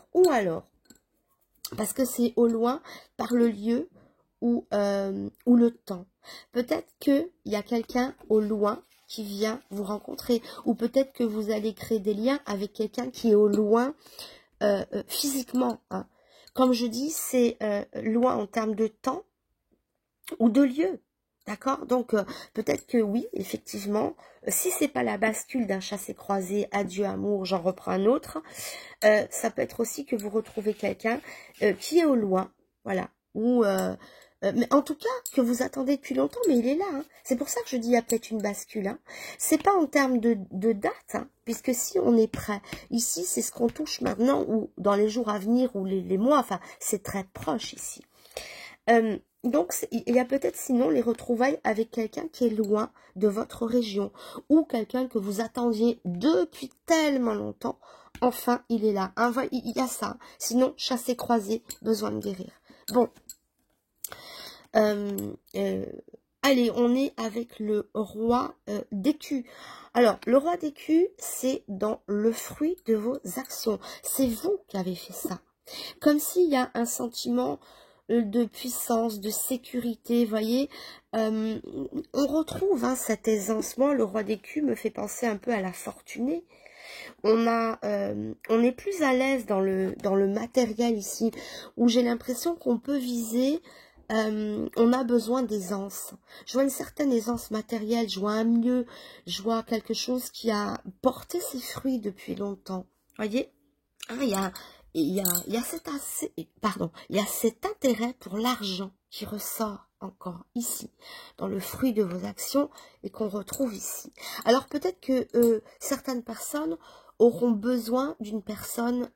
parce que c'est au loin, par le lieu ou le temps. Peut-être qu'il y a quelqu'un au loin qui vient vous rencontrer, ou peut-être que vous allez créer des liens avec quelqu'un qui est au loin physiquement, hein. Comme je dis, c'est loin en termes de temps ou de lieu, d'accord? Donc peut-être que oui, effectivement, si c'est pas la bascule d'un chassé-croisé, adieu amour, j'en reprends un autre, ça peut être aussi que vous retrouvez quelqu'un qui est au loin, voilà, ou mais en tout cas, que vous attendez depuis longtemps, mais il est là. Hein. C'est pour ça que je dis il y a peut-être une bascule. Hein. C'est pas en termes de date, hein, puisque si on est prêt, ici, c'est ce qu'on touche maintenant, ou dans les jours à venir, ou les mois, enfin, c'est très proche ici. Donc, il y a peut-être sinon les retrouvailles avec quelqu'un qui est loin de votre région, ou quelqu'un que vous attendiez depuis tellement longtemps. Enfin, il est là. Hein, il y a ça. Sinon, chassé-croisé, besoin de guérir. Bon. Allez, on est avec le roi d'écus. Alors, le roi d'écus, c'est dans le fruit de vos actions. C'est vous qui avez fait ça. Comme s'il y a un sentiment de puissance, de sécurité, voyez. On retrouve hein, cette aisance. Moi, le roi d'écus me fait penser un peu à la fortunée. On est plus à l'aise dans le matériel ici, où j'ai l'impression qu'on peut viser. On a besoin d'aisance. Je vois une certaine aisance matérielle, je vois un mieux, je vois quelque chose qui a porté ses fruits depuis longtemps. Voyez, hein, il y a cet intérêt pour l'argent qui ressort. encore ici, dans le fruit de vos actions et qu'on retrouve ici. Alors peut-être que certaines personnes auront besoin d'une personne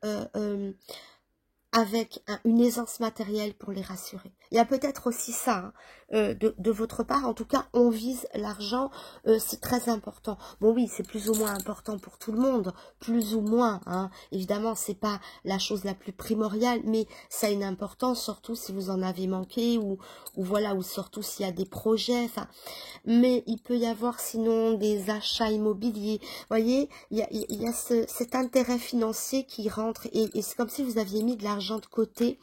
avec une aisance matérielle pour les rassurer. Il y a peut-être aussi ça de votre part. En tout cas, on vise l'argent, c'est très important. Bon oui, c'est plus ou moins important pour tout le monde, plus ou moins. Hein. Évidemment, c'est pas la chose la plus primordiale, mais ça a une importance, surtout si vous en avez manqué ou voilà, ou surtout s'il y a des projets. Enfin, mais il peut y avoir sinon des achats immobiliers. Vous voyez, il y a cet intérêt financier qui rentre et c'est comme si vous aviez mis de l'argent de côté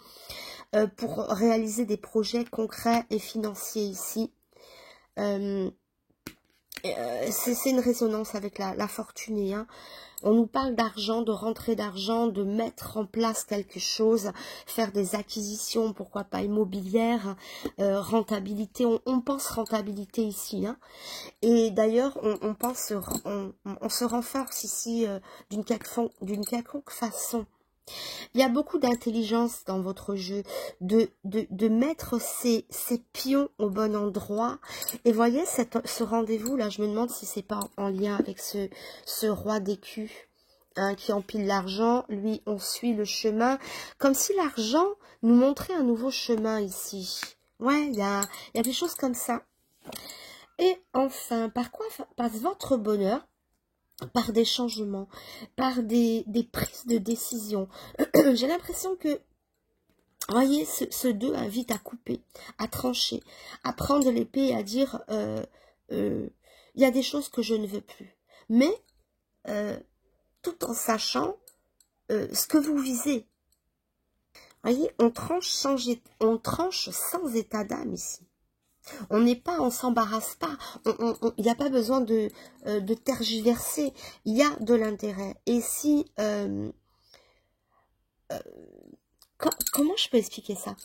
pour réaliser des projets concrets et financiers ici. C'est une résonance avec la fortunée. Hein. On nous parle d'argent, de rentrée d'argent, de mettre en place quelque chose, faire des acquisitions, pourquoi pas immobilières, rentabilité. On pense rentabilité ici. Hein. Et d'ailleurs, on pense, on se renforce ici d'une quelconque façon. Il y a beaucoup d'intelligence dans votre jeu, de mettre ces pions au bon endroit. Et voyez, ce rendez-vous, là, je me demande si c'est pas en lien avec ce roi d'écus hein, qui empile l'argent. Lui, on suit le chemin. Comme si l'argent nous montrait un nouveau chemin ici. Ouais, il y a des choses comme ça. Et enfin, par quoi passe votre bonheur? Par des changements, par des prises de décision. J'ai l'impression que, voyez, ce 2 invite à couper, à trancher, à prendre l'épée et à dire, il y a des choses que je ne veux plus. Mais, tout en sachant ce que vous visez. Voyez, on tranche sans état d'âme ici. On n'est pas, on s'embarrasse pas, il n'y a pas besoin de tergiverser, il y a de l'intérêt. Et si, comment je peux expliquer ça?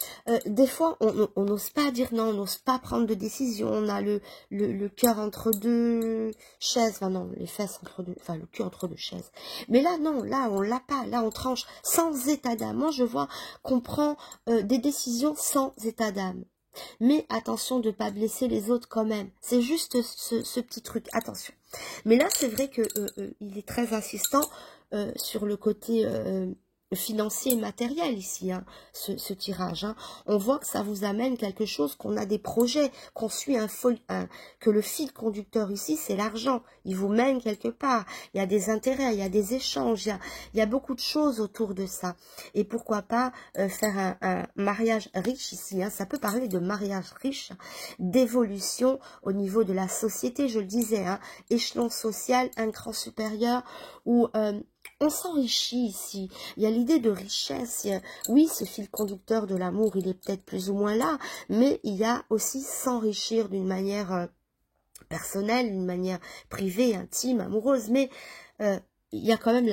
Des fois, on n'ose pas dire non, on n'ose pas prendre de décision, on a le cœur entre deux chaises, enfin non, les fesses entre deux, enfin le cul entre deux chaises. Mais là, non, là, on l'a pas, là, on tranche sans état d'âme. Moi, je vois qu'on prend des décisions sans état d'âme. Mais attention de ne pas blesser les autres quand même. C'est juste ce petit truc. Attention. Mais là, c'est vrai que il est très insistant sur le côté financier et matériel ici, hein, ce tirage. Hein. On voit que ça vous amène quelque chose, qu'on a des projets, qu'on suit que le fil conducteur ici, c'est l'argent. Il vous mène quelque part. Il y a des intérêts, il y a des échanges, il y a beaucoup de choses autour de ça. Et pourquoi pas faire un mariage riche ici. Hein. Ça peut parler de mariage riche, d'évolution au niveau de la société, je le disais, hein, échelon social, un cran supérieur, où on s'enrichit ici. Il y a l'idée de richesse. Oui, ce fil conducteur de l'amour, il est peut-être plus ou moins là, mais il y a aussi s'enrichir d'une manière personnelle, d'une manière privée, intime, amoureuse, mais il y a quand même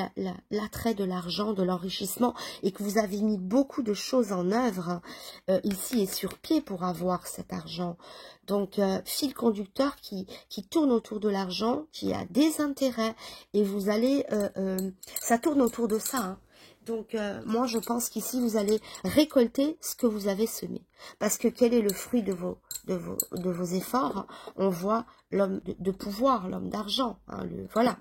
l'attrait de l'argent, de l'enrichissement, et que vous avez mis beaucoup de choses en œuvre ici et sur pied pour avoir cet argent. Donc, fil conducteur qui tourne autour de l'argent, qui a des intérêts, et vous allez, ça tourne autour de ça. Hein. Donc, moi, je pense qu'ici, vous allez récolter ce que vous avez semé. Parce que quel est le fruit de vos efforts? On voit l'homme de pouvoir, l'homme d'argent. Hein, voilà.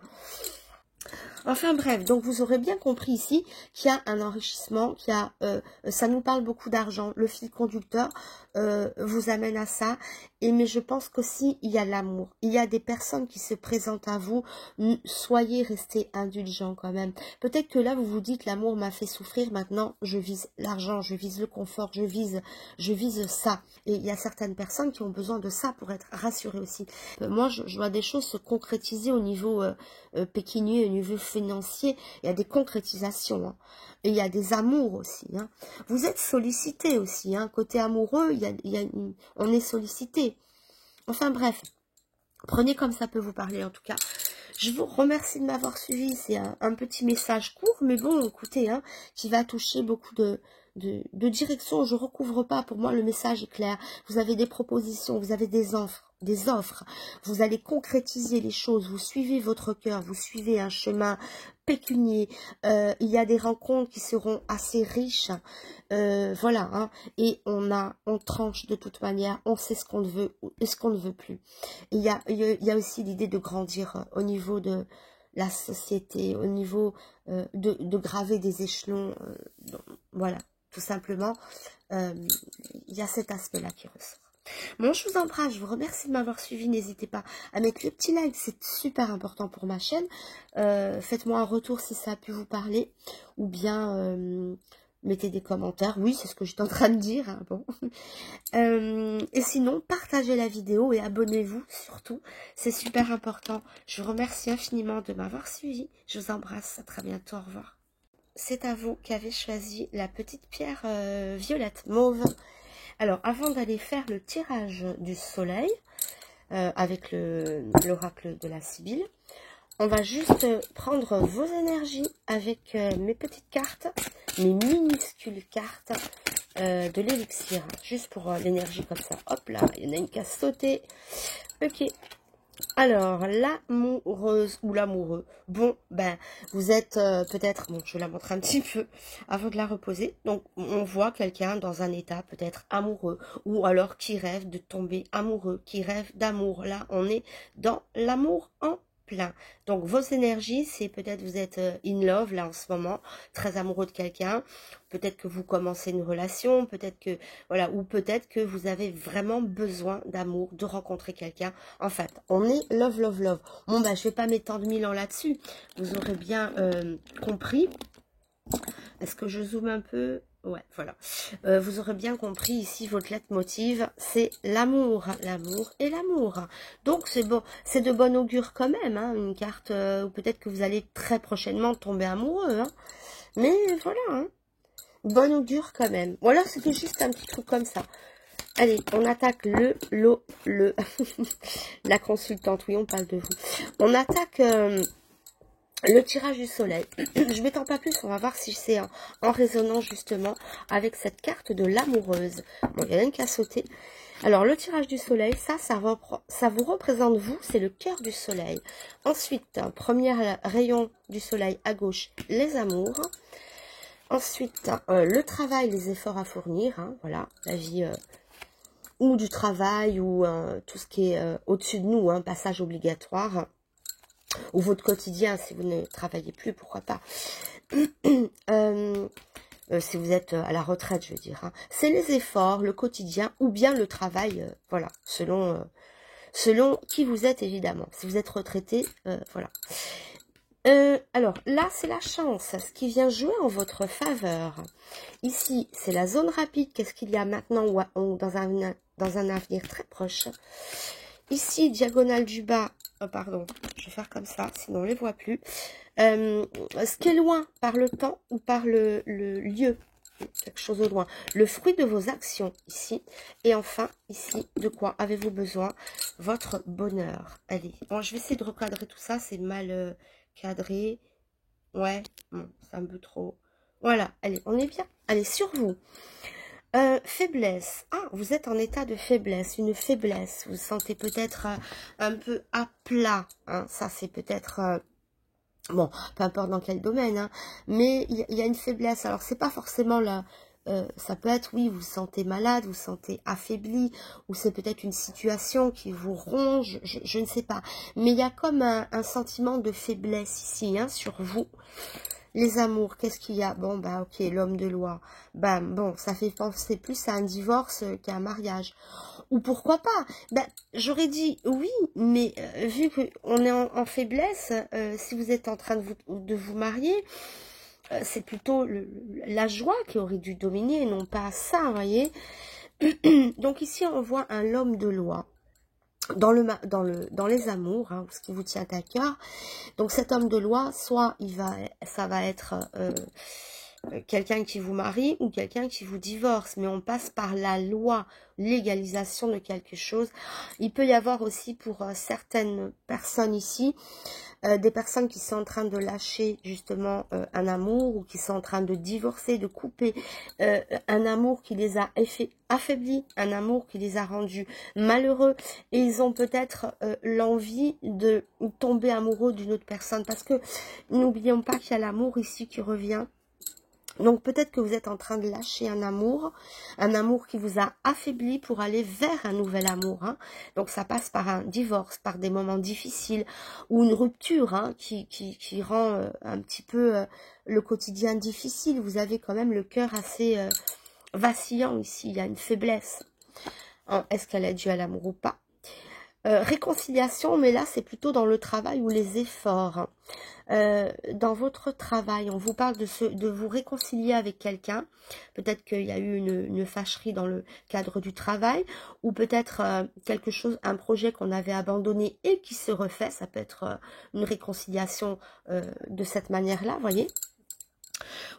Enfin bref, donc vous aurez bien compris ici qu'il y a un enrichissement, qu'il y a, ça nous parle beaucoup d'argent. Le fil conducteur vous amène à ça. Mais je pense qu'aussi il y a l'amour. Il y a des personnes qui se présentent à vous. Soyez restés indulgents quand même. Peut-être que là vous vous dites l'amour m'a fait souffrir. Maintenant je vise l'argent, je vise le confort, je vise ça. Et il y a certaines personnes qui ont besoin de ça pour être rassurées aussi. Moi je vois des choses se concrétiser au niveau pécunier, au niveau financier. Il y a des concrétisations. Hein. Et il y a des amours aussi. Hein. Vous êtes sollicité aussi. Hein. Côté amoureux, on est sollicité. Enfin bref, prenez comme ça peut vous parler en tout cas. Je vous remercie de m'avoir suivi. C'est un petit message court, mais bon, écoutez, hein, qui va toucher beaucoup de directions. Je recouvre pas. Pour moi, le message est clair. Vous avez des propositions, vous avez des offres. Vous allez concrétiser les choses. Vous suivez votre cœur. Vous suivez un chemin pécunier. Il y a des rencontres qui seront assez riches. Voilà, hein, et on tranche de toute manière, on sait ce qu'on veut et ce qu'on ne veut plus. Il y a aussi l'idée de grandir au niveau de la société, au niveau de graver des échelons. Voilà, tout simplement, il y a cet aspect-là qui ressort. Bon, je vous embrasse, je vous remercie de m'avoir suivi. N'hésitez pas à mettre le petit like, c'est super important pour ma chaîne. Faites-moi un retour si ça a pu vous parler. Ou bien mettez des commentaires. Oui, c'est ce que j'étais en train de dire. Hein, bon. Et sinon, partagez la vidéo et abonnez-vous surtout. C'est super important. Je vous remercie infiniment de m'avoir suivi. Je vous embrasse. À très bientôt. Au revoir. C'est à vous qui avez choisi la petite pierre violette mauve. Alors, avant d'aller faire le tirage du soleil, avec l'oracle de la Sibylle, on va juste prendre vos énergies avec mes petites cartes, mes minuscules cartes de l'élixir. Juste pour l'énergie comme ça. Hop là, il y en a une qui a sauté. Ok. Alors, l'amoureuse ou l'amoureux, bon, ben, vous êtes peut-être, bon, je vais la montrer un petit peu avant de la reposer. Donc, on voit quelqu'un dans un état peut-être amoureux, ou alors qui rêve de tomber amoureux, qui rêve d'amour. Là, on est dans l'amour en plein. Donc, vos énergies, c'est peut-être vous êtes in love, là, en ce moment, très amoureux de quelqu'un. Peut-être que vous commencez une relation, peut-être que, voilà, ou peut-être que vous avez vraiment besoin d'amour, de rencontrer quelqu'un. En fait, on est love, love, love. Bon, bah, je vais pas m'étendre 1000 ans là-dessus. Vous aurez bien compris. Est-ce que je zoome un peu? Ouais, voilà. Vous aurez bien compris ici, votre lettre motive, c'est l'amour. L'amour et l'amour. Donc, c'est bon, c'est de bon augure quand même. Hein, une carte où peut-être que vous allez très prochainement tomber amoureux. Hein. Mais voilà, hein. Bon augure quand même. Voilà, c'était juste un petit truc comme ça. Allez, on attaque la consultante. Oui, on parle de vous. On attaque le tirage du soleil. Je m'étends pas plus, on va voir si c'est en résonance justement avec cette carte de l'amoureuse. Bon, il y en a une qui a sauté. Alors, le tirage du soleil, ça vous représente vous, c'est le cœur du soleil. Ensuite, premier rayon du soleil à gauche, les amours. Ensuite, le travail, les efforts à fournir, hein, voilà, la vie ou du travail ou tout ce qui est au-dessus de nous, hein, passage obligatoire, ou votre quotidien si vous ne travaillez plus, pourquoi pas. Si vous êtes à la retraite, je veux dire. Hein. C'est les efforts, le quotidien ou bien le travail, voilà, selon qui vous êtes évidemment. Si vous êtes retraité, voilà. Alors, là, c'est la chance, ce qui vient jouer en votre faveur. Ici, c'est la zone rapide. Qu'est-ce qu'il y a maintenant ou dans un avenir très proche? Ici, diagonale du bas. Oh, pardon, je vais faire comme ça, sinon on ne les voit plus. Ce qui est loin par le temps ou par le lieu. Quelque chose au loin. Le fruit de vos actions, ici. Et enfin, ici, de quoi avez-vous besoin? Votre bonheur. Allez, bon, je vais essayer de recadrer tout ça. C'est mal... cadré, ouais, bon, c'est un peu trop, voilà, allez, on est bien, allez, sur vous, faiblesse, ah, vous êtes en état de faiblesse, une faiblesse, vous sentez peut-être un peu à plat, hein, ça c'est peut-être, bon, peu importe dans quel domaine, hein, mais il y a une faiblesse, alors c'est pas forcément là. Ça peut être, oui, vous vous sentez malade, vous vous sentez affaibli, ou c'est peut-être une situation qui vous ronge, je ne sais pas. Mais il y a comme un sentiment de faiblesse ici, hein, sur vous. Les amours, qu'est-ce qu'il y a? Bon, bah ok, l'homme de loi. Bam, bon, ça fait penser plus à un divorce qu'à un mariage. Ou pourquoi pas? Ben, j'aurais dit oui, mais vu qu'on est en faiblesse, si vous êtes en train de vous marier... c'est plutôt la joie qui aurait dû dominer, et non pas ça, vous voyez. Donc ici, on voit un l'homme de loi dans les amours, hein, ce qui vous tient à cœur. Donc cet homme de loi, soit ça va être quelqu'un qui vous marie ou quelqu'un qui vous divorce, mais on passe par la loi, légalisation de quelque chose. Il peut y avoir aussi pour certaines personnes ici, des personnes qui sont en train de lâcher justement un amour, ou qui sont en train de divorcer, de couper un amour qui les a affaiblis, un amour qui les a rendus malheureux, et ils ont peut-être l'envie de tomber amoureux d'une autre personne, parce que n'oublions pas qu'il y a l'amour ici qui revient. Donc peut-être que vous êtes en train de lâcher un amour qui vous a affaibli pour aller vers un nouvel amour. Hein. Donc ça passe par un divorce, par des moments difficiles, ou une rupture hein, qui rend un petit peu le quotidien difficile. Vous avez quand même le cœur assez vacillant ici, il y a une faiblesse. Hein, est-ce qu'elle est due à l'amour ou pas? Réconciliation, mais là c'est plutôt dans le travail ou les efforts. Dans votre travail, on vous parle de vous réconcilier avec quelqu'un. Peut-être qu'il y a eu une fâcherie dans le cadre du travail, ou peut-être quelque chose, un projet qu'on avait abandonné et qui se refait. Ça peut être une réconciliation de cette manière-là, voyez.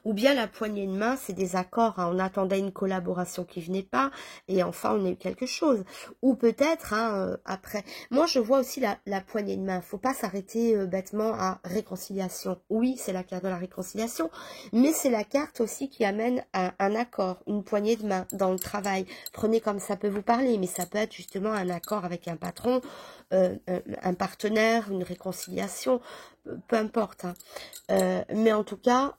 Ou bien la poignée de main, c'est des accords, hein, on attendait une collaboration qui venait pas, et enfin on a eu quelque chose. Ou peut-être, hein, après, moi je vois aussi la poignée de main, faut pas s'arrêter bêtement à réconciliation. Oui, c'est la carte de la réconciliation, mais c'est la carte aussi qui amène à un accord, une poignée de main dans le travail. Prenez comme ça peut vous parler, mais ça peut être justement un accord avec un patron, un partenaire, une réconciliation, peu importe. Hein. Mais en tout cas,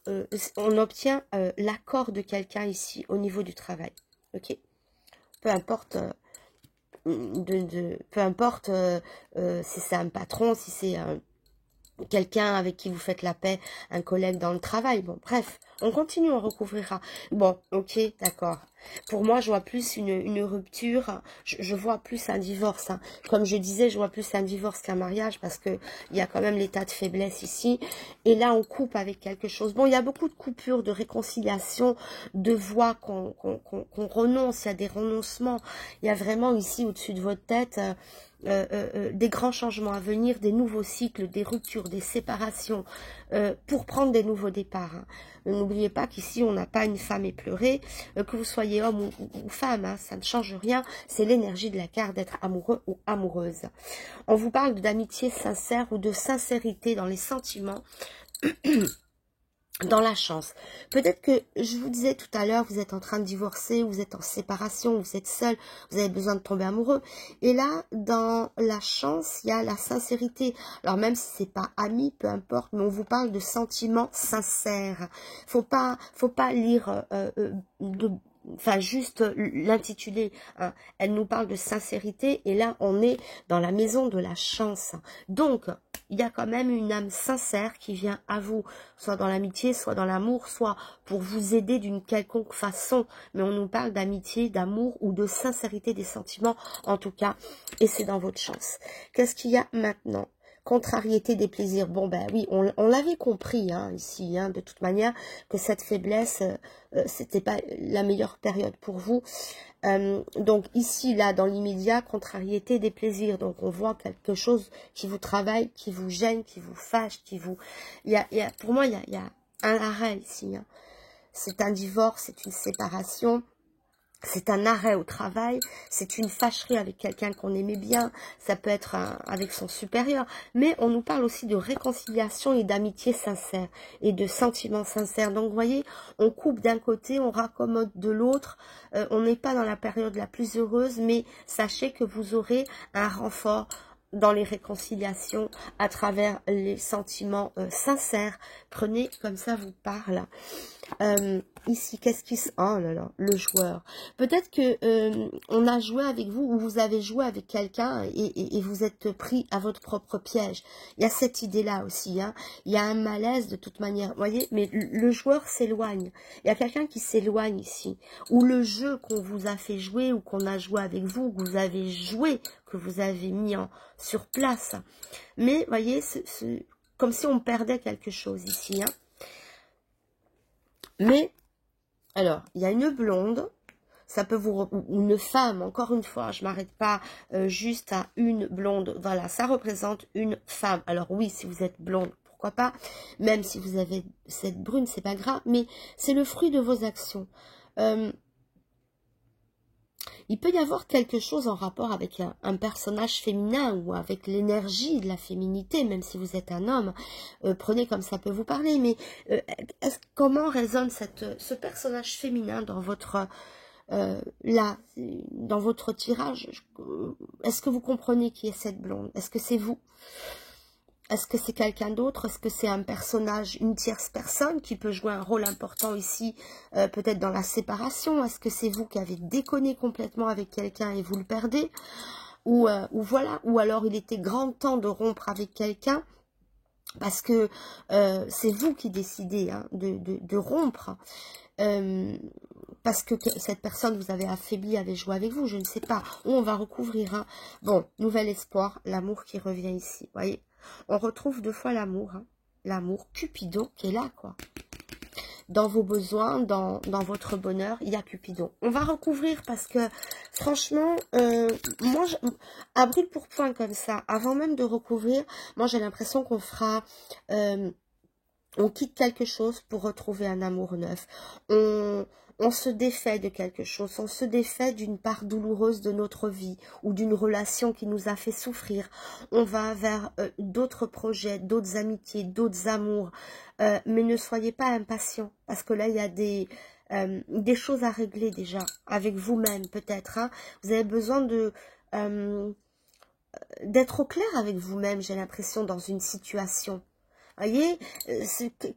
on obtient l'accord de quelqu'un ici au niveau du travail. Ok, peu importe, peu importe si c'est un patron, si c'est quelqu'un avec qui vous faites la paix, un collègue dans le travail. Bon, bref, on continue, on recouvrira. Bon, ok, d'accord. Pour moi, je vois plus une rupture, je vois plus un divorce. Hein. Comme je disais, je vois plus un divorce qu'un mariage, parce que il y a quand même l'état de faiblesse ici. Et là, on coupe avec quelque chose. Bon, il y a beaucoup de coupures, de réconciliation, de voix qu'on renonce, il y a des renoncements. Il y a vraiment ici, au-dessus de votre tête... des grands changements à venir, des nouveaux cycles, des ruptures, des séparations, pour prendre des nouveaux départs. Hein. N'oubliez pas qu'ici, on n'a pas une femme éplorée, que vous soyez homme ou femme, hein, ça ne change rien, c'est l'énergie de la carte d'être amoureux ou amoureuse. On vous parle d'amitié sincère ou de sincérité dans les sentiments, dans la chance. Peut-être que, je vous disais tout à l'heure, vous êtes en train de divorcer, vous êtes en séparation, vous êtes seul, vous avez besoin de tomber amoureux. Et là, dans la chance, il y a la sincérité. Alors même si c'est pas ami, peu importe, mais on vous parle de sentiments sincères. Faut pas lire enfin juste l'intitulé, hein. Elle nous parle de sincérité, et là on est dans la maison de la chance. Donc il y a quand même une âme sincère qui vient à vous, soit dans l'amitié, soit dans l'amour, soit pour vous aider d'une quelconque façon, mais on nous parle d'amitié, d'amour ou de sincérité des sentiments en tout cas, et c'est dans votre chance. Qu'est-ce qu'il y a maintenant? Contrariété des plaisirs. Bon, ben oui, on l'avait compris hein, ici, hein, de toute manière, que cette faiblesse, c'était pas la meilleure période pour vous. Donc ici, là, dans l'immédiat, contrariété des plaisirs. Donc on voit quelque chose qui vous travaille, qui vous gêne, qui vous fâche, qui vous... pour moi, il y a un arrêt ici. Hein. C'est un divorce, c'est une séparation. C'est un arrêt au travail, c'est une fâcherie avec quelqu'un qu'on aimait bien, ça peut être avec son supérieur, mais on nous parle aussi de réconciliation et d'amitié sincère, et de sentiments sincères. Donc vous voyez, on coupe d'un côté, on raccommode de l'autre, on n'est pas dans la période la plus heureuse, mais sachez que vous aurez un renfort dans les réconciliations à travers les sentiments sincères. Prenez comme ça vous parle. Ici, qu'est-ce qui se... Oh là là, le joueur. Peut-être que on a joué avec vous, ou vous avez joué avec quelqu'un et vous êtes pris à votre propre piège. Il y a cette idée-là aussi. Hein. Il y a un malaise de toute manière. Vous voyez, mais le joueur s'éloigne. Il y a quelqu'un qui s'éloigne ici. Ou le jeu qu'on vous a fait jouer, ou qu'on a joué avec vous, que vous avez joué, que vous avez mis sur place. Mais, vous voyez, c'est comme si on perdait quelque chose ici. Hein. Mais, alors, il y a une blonde, ça peut vous... ou une femme, encore une fois, je m'arrête pas juste à une blonde. Voilà, ça représente une femme. Alors oui, si vous êtes blonde, pourquoi pas. Même si vous avez cette brune, c'est pas grave, mais c'est le fruit de vos actions. Il peut y avoir quelque chose en rapport avec un personnage féminin ou avec l'énergie de la féminité, même si vous êtes un homme. Prenez comme ça peut vous parler, mais comment résonne ce personnage féminin dans votre... là, dans votre tirage? Est-ce que vous comprenez qui est cette blonde? Est-ce que c'est vous? Est-ce que c'est quelqu'un d'autre? Est-ce que c'est un personnage, une tierce personne qui peut jouer un rôle important ici, peut-être dans la séparation? Est-ce que c'est vous qui avez déconné complètement avec quelqu'un et vous le perdez? Ou voilà, ou alors il était grand temps de rompre avec quelqu'un parce que c'est vous qui décidez hein, de rompre. Parce que cette personne vous avait affaibli, avait joué avec vous, je ne sais pas. Ou on va recouvrir. Hein. Bon, nouvel espoir, l'amour qui revient ici, voyez. On retrouve deux fois l'amour, hein. L'amour Cupidon qui est là, quoi. Dans vos besoins, dans votre bonheur, il y a Cupidon. On va recouvrir parce que, franchement, moi, à brûle pour point comme ça, avant même de recouvrir, moi j'ai l'impression qu'on fera... on quitte quelque chose pour retrouver un amour neuf. On se défait de quelque chose, on se défait d'une part douloureuse de notre vie ou d'une relation qui nous a fait souffrir. On va vers d'autres projets, d'autres amitiés, d'autres amours. Mais ne soyez pas impatients parce que là, il y a des choses à régler déjà avec vous-même peut-être. Hein. Vous avez besoin d'être au clair avec vous-même, j'ai l'impression, dans une situation. Voyez,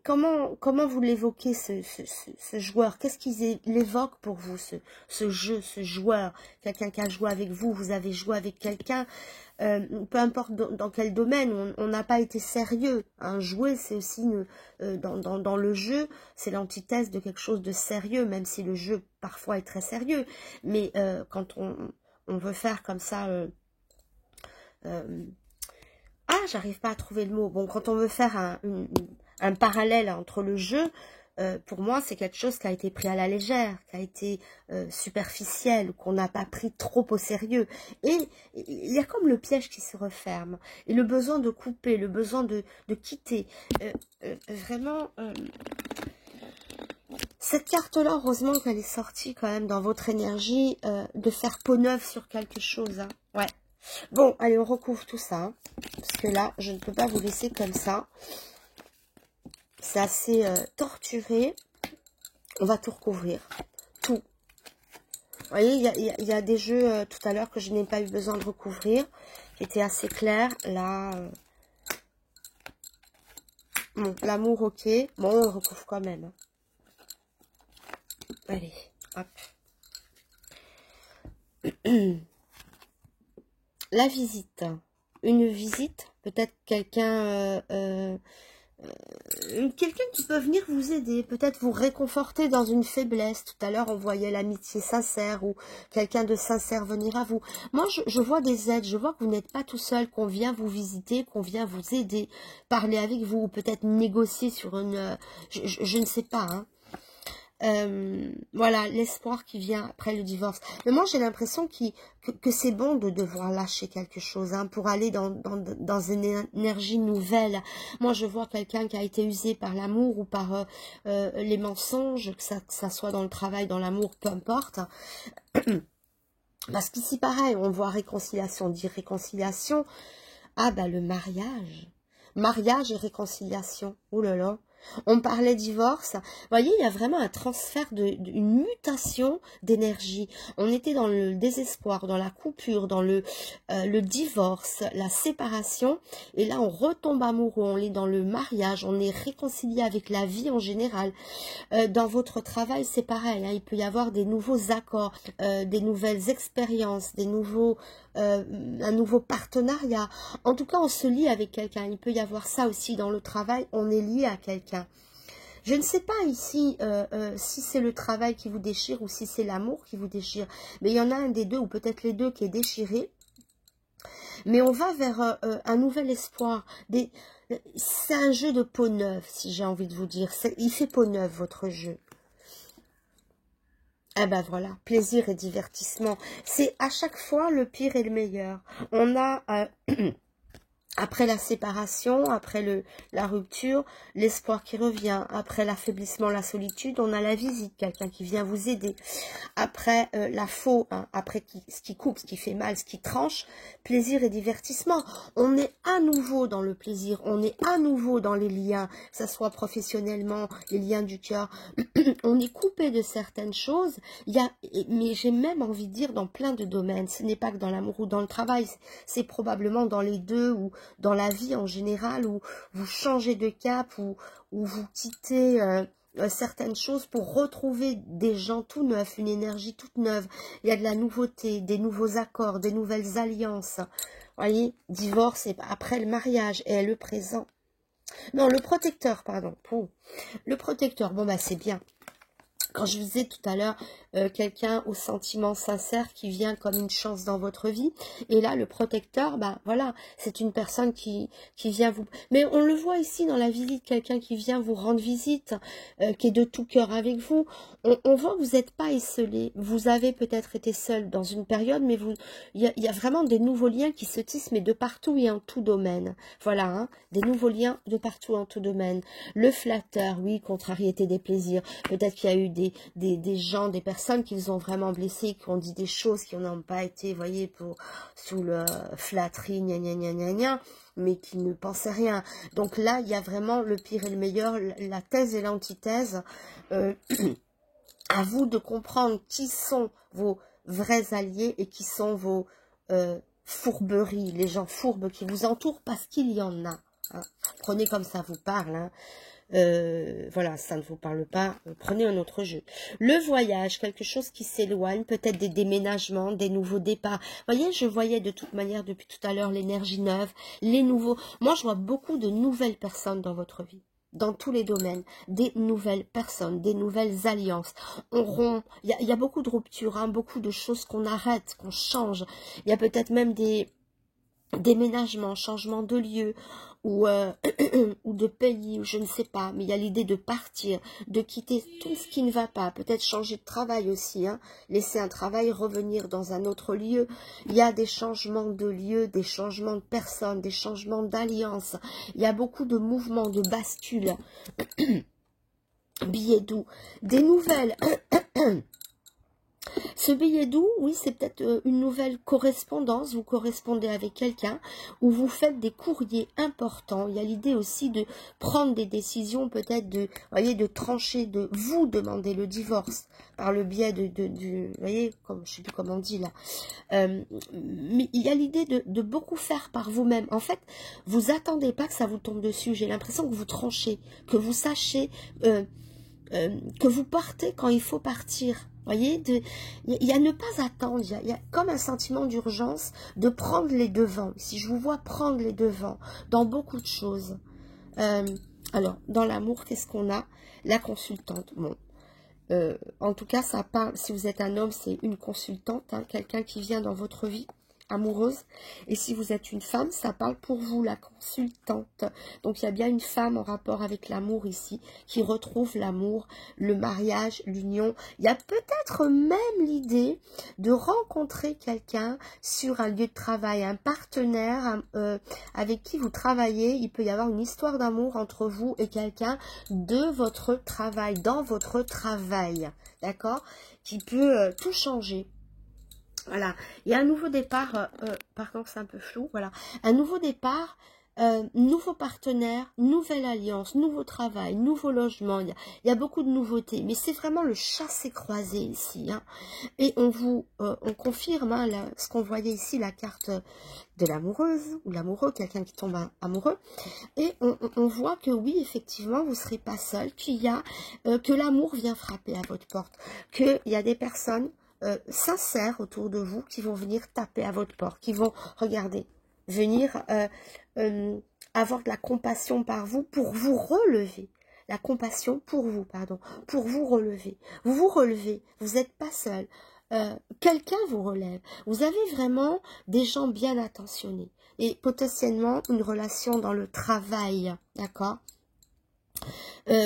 comment vous l'évoquez, ce joueur? Qu'est-ce qu'il évoque pour vous, ce jeu, ce joueur? Quelqu'un qui a joué avec vous, vous avez joué avec quelqu'un, peu importe dans quel domaine, on n'a pas été sérieux. Hein. Jouer, c'est aussi, dans le jeu, c'est l'antithèse de quelque chose de sérieux, même si le jeu, parfois, est très sérieux. Mais quand on veut faire comme ça... ah, j'arrive pas à trouver le mot. Bon, quand on veut faire un parallèle entre le jeu, pour moi, c'est quelque chose qui a été pris à la légère, qui a été superficiel, qu'on n'a pas pris trop au sérieux. Et il y a comme le piège qui se referme. Et le besoin de couper, le besoin de quitter. Vraiment... cette carte-là, heureusement qu'elle est sortie quand même dans votre énergie, de faire peau neuve sur quelque chose. Hein. Ouais. Bon, allez, on recouvre tout ça. Hein, parce que là, je ne peux pas vous laisser comme ça. C'est assez torturé. On va tout recouvrir. Tout. Vous voyez, il y a des jeux tout à l'heure que je n'ai pas eu besoin de recouvrir. Qui étaient assez clairs. Là, bon, l'amour, ok. Bon, on recouvre quand même. Hein. Allez, hop. La visite. Une visite, peut-être quelqu'un quelqu'un qui peut venir vous aider, peut-être vous réconforter dans une faiblesse. Tout à l'heure, on voyait l'amitié sincère ou quelqu'un de sincère venir à vous. Moi, je vois des aides, je vois que vous n'êtes pas tout seul, qu'on vient vous visiter, qu'on vient vous aider, parler avec vous, ou peut-être négocier sur une... je ne sais pas, hein. Voilà, l'espoir qui vient après le divorce. Mais moi, j'ai l'impression que c'est bon de devoir lâcher quelque chose hein, pour aller dans une énergie nouvelle. Moi, je vois quelqu'un qui a été usé par l'amour ou par les mensonges, que ça soit dans le travail, dans l'amour, peu importe. Parce qu'ici, pareil, on voit réconciliation, dit réconciliation. Ah, bah, le mariage. Mariage et réconciliation. Ouh là là. On parlait divorce. Vous voyez, il y a vraiment un transfert, une mutation d'énergie. On était dans le désespoir, dans la coupure, dans le divorce, la séparation. Et là, on retombe amoureux, on est dans le mariage, on est réconcilié avec la vie en général. Dans votre travail, c'est pareil. Hein, il peut y avoir des nouveaux accords, des nouvelles expériences, un nouveau partenariat. En tout cas, on se lie avec quelqu'un. Il peut y avoir ça aussi dans le travail. On est lié à quelqu'un. Je ne sais pas ici si c'est le travail qui vous déchire ou si c'est l'amour qui vous déchire. Mais il y en a un des deux ou peut-être les deux qui est déchiré. Mais on va vers un nouvel espoir. C'est un jeu de peau neuve, si j'ai envie de vous dire. Il fait peau neuve, votre jeu. Eh ben voilà, plaisir et divertissement. C'est à chaque fois le pire et le meilleur. On a Après la séparation, après la rupture, l'espoir qui revient. Après l'affaiblissement, la solitude, on a la visite, quelqu'un qui vient vous aider. Après la faux, hein, après ce qui coupe, ce qui fait mal, ce qui tranche, plaisir et divertissement. On est à nouveau dans le plaisir, on est à nouveau dans les liens, que ce soit professionnellement, les liens du cœur. On est coupé de certaines choses, mais j'ai même envie de dire dans plein de domaines. Ce n'est pas que dans l'amour ou dans le travail, c'est probablement dans les deux ou dans la vie en général, où vous changez de cap, où vous quittez certaines choses pour retrouver des gens tout neufs, une énergie toute neuve. Il y a de la nouveauté, des nouveaux accords, des nouvelles alliances. Vous voyez, divorce et après le mariage et le présent. Non, le protecteur, pardon. Le protecteur, bon bah c'est bien. Quand je vous disais tout à l'heure, quelqu'un aux sentiments sincères qui vient comme une chance dans votre vie. Et là, le protecteur, bah voilà, c'est une personne qui vient vous... Mais on le voit ici dans la visite, quelqu'un qui vient vous rendre visite, qui est de tout cœur avec vous. On voit que vous n'êtes pas esselé. Vous avez peut-être été seul dans une période, mais il y a vraiment des nouveaux liens qui se tissent, mais de partout et en tout domaine. Voilà, hein, des nouveaux liens de partout en tout domaine. Le flatteur, oui, contrariété des plaisirs. Peut-être qu'il y a eu des gens, des personnes qui vous ont vraiment blessé, qui ont dit des choses qui n'ont pas été, vous voyez, sous le flatterie, gna gna gna gna gna, mais qui ne pensaient rien. Donc là, il y a vraiment le pire et le meilleur, la thèse et l'antithèse. À vous de comprendre qui sont vos vrais alliés et qui sont vos fourberies, les gens fourbes qui vous entourent, parce qu'il y en a. Hein. Prenez comme ça vous parle, hein. Voilà, ça ne vous parle pas, prenez un autre jeu. Le voyage, quelque chose qui s'éloigne, peut-être des déménagements, des nouveaux départs. Vous voyez, je voyais de toute manière depuis tout à l'heure l'énergie neuve, les nouveaux... Moi, je vois beaucoup de nouvelles personnes dans votre vie, dans tous les domaines, des nouvelles personnes, des nouvelles alliances. On rompt, il y a beaucoup de ruptures, hein, beaucoup de choses qu'on arrête, qu'on change. Il y a peut-être même des déménagements, changements de lieu, ou de pays, ou je ne sais pas, mais il y a l'idée de partir, de quitter tout ce qui ne va pas, peut-être changer de travail aussi, hein, laisser un travail, revenir dans un autre lieu. Il y a des changements de lieu, des changements de personnes, des changements d'alliance. Il y a beaucoup de mouvements, de bascules, billets doux, des nouvelles... Ce billet doux, oui, c'est peut-être une nouvelle correspondance. Vous correspondez avec quelqu'un ou vous faites des courriers importants. Il y a l'idée aussi de prendre des décisions, peut-être de, voyez, de trancher, de vous demander le divorce par le biais vous voyez, comme je sais plus comment on dit là. Mais il y a l'idée de beaucoup faire par vous-même. En fait, vous attendez pas que ça vous tombe dessus. J'ai l'impression que vous tranchez, que vous sachez, que vous partez quand il faut partir. Voyez, il y a ne pas attendre, il y a comme un sentiment d'urgence de prendre les devants. Si je vous vois prendre les devants dans beaucoup de choses. Alors, dans l'amour, qu'est-ce qu'on a? La consultante. Bon, en tout cas, ça parle, si vous êtes un homme, c'est une consultante, hein, quelqu'un qui vient dans votre vie amoureuse. Et si vous êtes une femme, ça parle pour vous, la consultante. Donc il y a bien une femme en rapport avec l'amour ici, qui retrouve l'amour, le mariage, l'union. Il y a peut-être même l'idée de rencontrer quelqu'un sur un lieu de travail, un partenaire avec qui vous travaillez. Il peut y avoir une histoire d'amour entre vous et quelqu'un de votre travail, dans votre travail, d'accord, qui peut tout changer. Voilà, il y a un nouveau départ, par contre c'est un peu flou, voilà, un nouveau départ, nouveau partenaire, nouvelle alliance, nouveau travail, nouveau logement, il y a beaucoup de nouveautés, mais c'est vraiment le chassé-croisé ici, hein. Et on confirme, hein, ce qu'on voyait ici, la carte de l'amoureuse, ou l'amoureux, quelqu'un qui tombe amoureux, et on voit que oui, effectivement, vous ne serez pas seul, qu'il y a, que l'amour vient frapper à votre porte, qu'il y a des personnes sincères autour de vous qui vont venir taper à votre porte, qui vont, regardez, venir avoir de la compassion par vous pour vous relever. La compassion pour vous, pardon, pour vous relever. Vous vous relevez, vous n'êtes pas seul. Quelqu'un vous relève. Vous avez vraiment des gens bien attentionnés. Et potentiellement une relation dans le travail, d'accord ?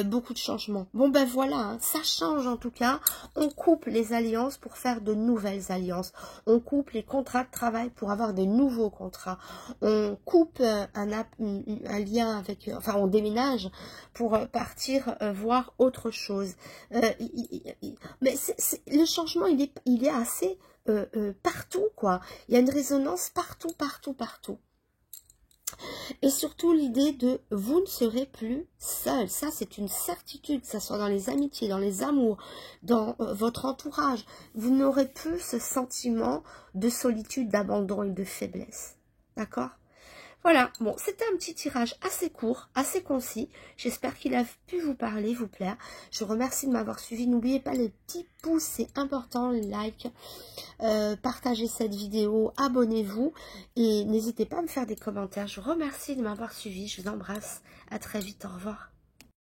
beaucoup de changements. Bon ben voilà, hein, ça change en tout cas. On coupe les alliances pour faire de nouvelles alliances. On coupe les contrats de travail pour avoir de nouveaux contrats. On coupe un lien avec... enfin, on déménage pour partir voir autre chose. Mais le changement, il est assez partout, quoi. Il y a une résonance partout, partout, partout. Et surtout l'idée de vous ne serez plus seul. Ça, c'est une certitude, que ce soit dans les amitiés, dans les amours, dans votre entourage. Vous n'aurez plus ce sentiment de solitude, d'abandon et de faiblesse. D'accord ? Voilà, bon, c'était un petit tirage assez court, assez concis. J'espère qu'il a pu vous parler, vous plaire. Je vous remercie de m'avoir suivi. N'oubliez pas les petits pouces, c'est important, les likes. Partagez cette vidéo, abonnez-vous et n'hésitez pas à me faire des commentaires. Je vous remercie de m'avoir suivi. Je vous embrasse. À très vite, au revoir.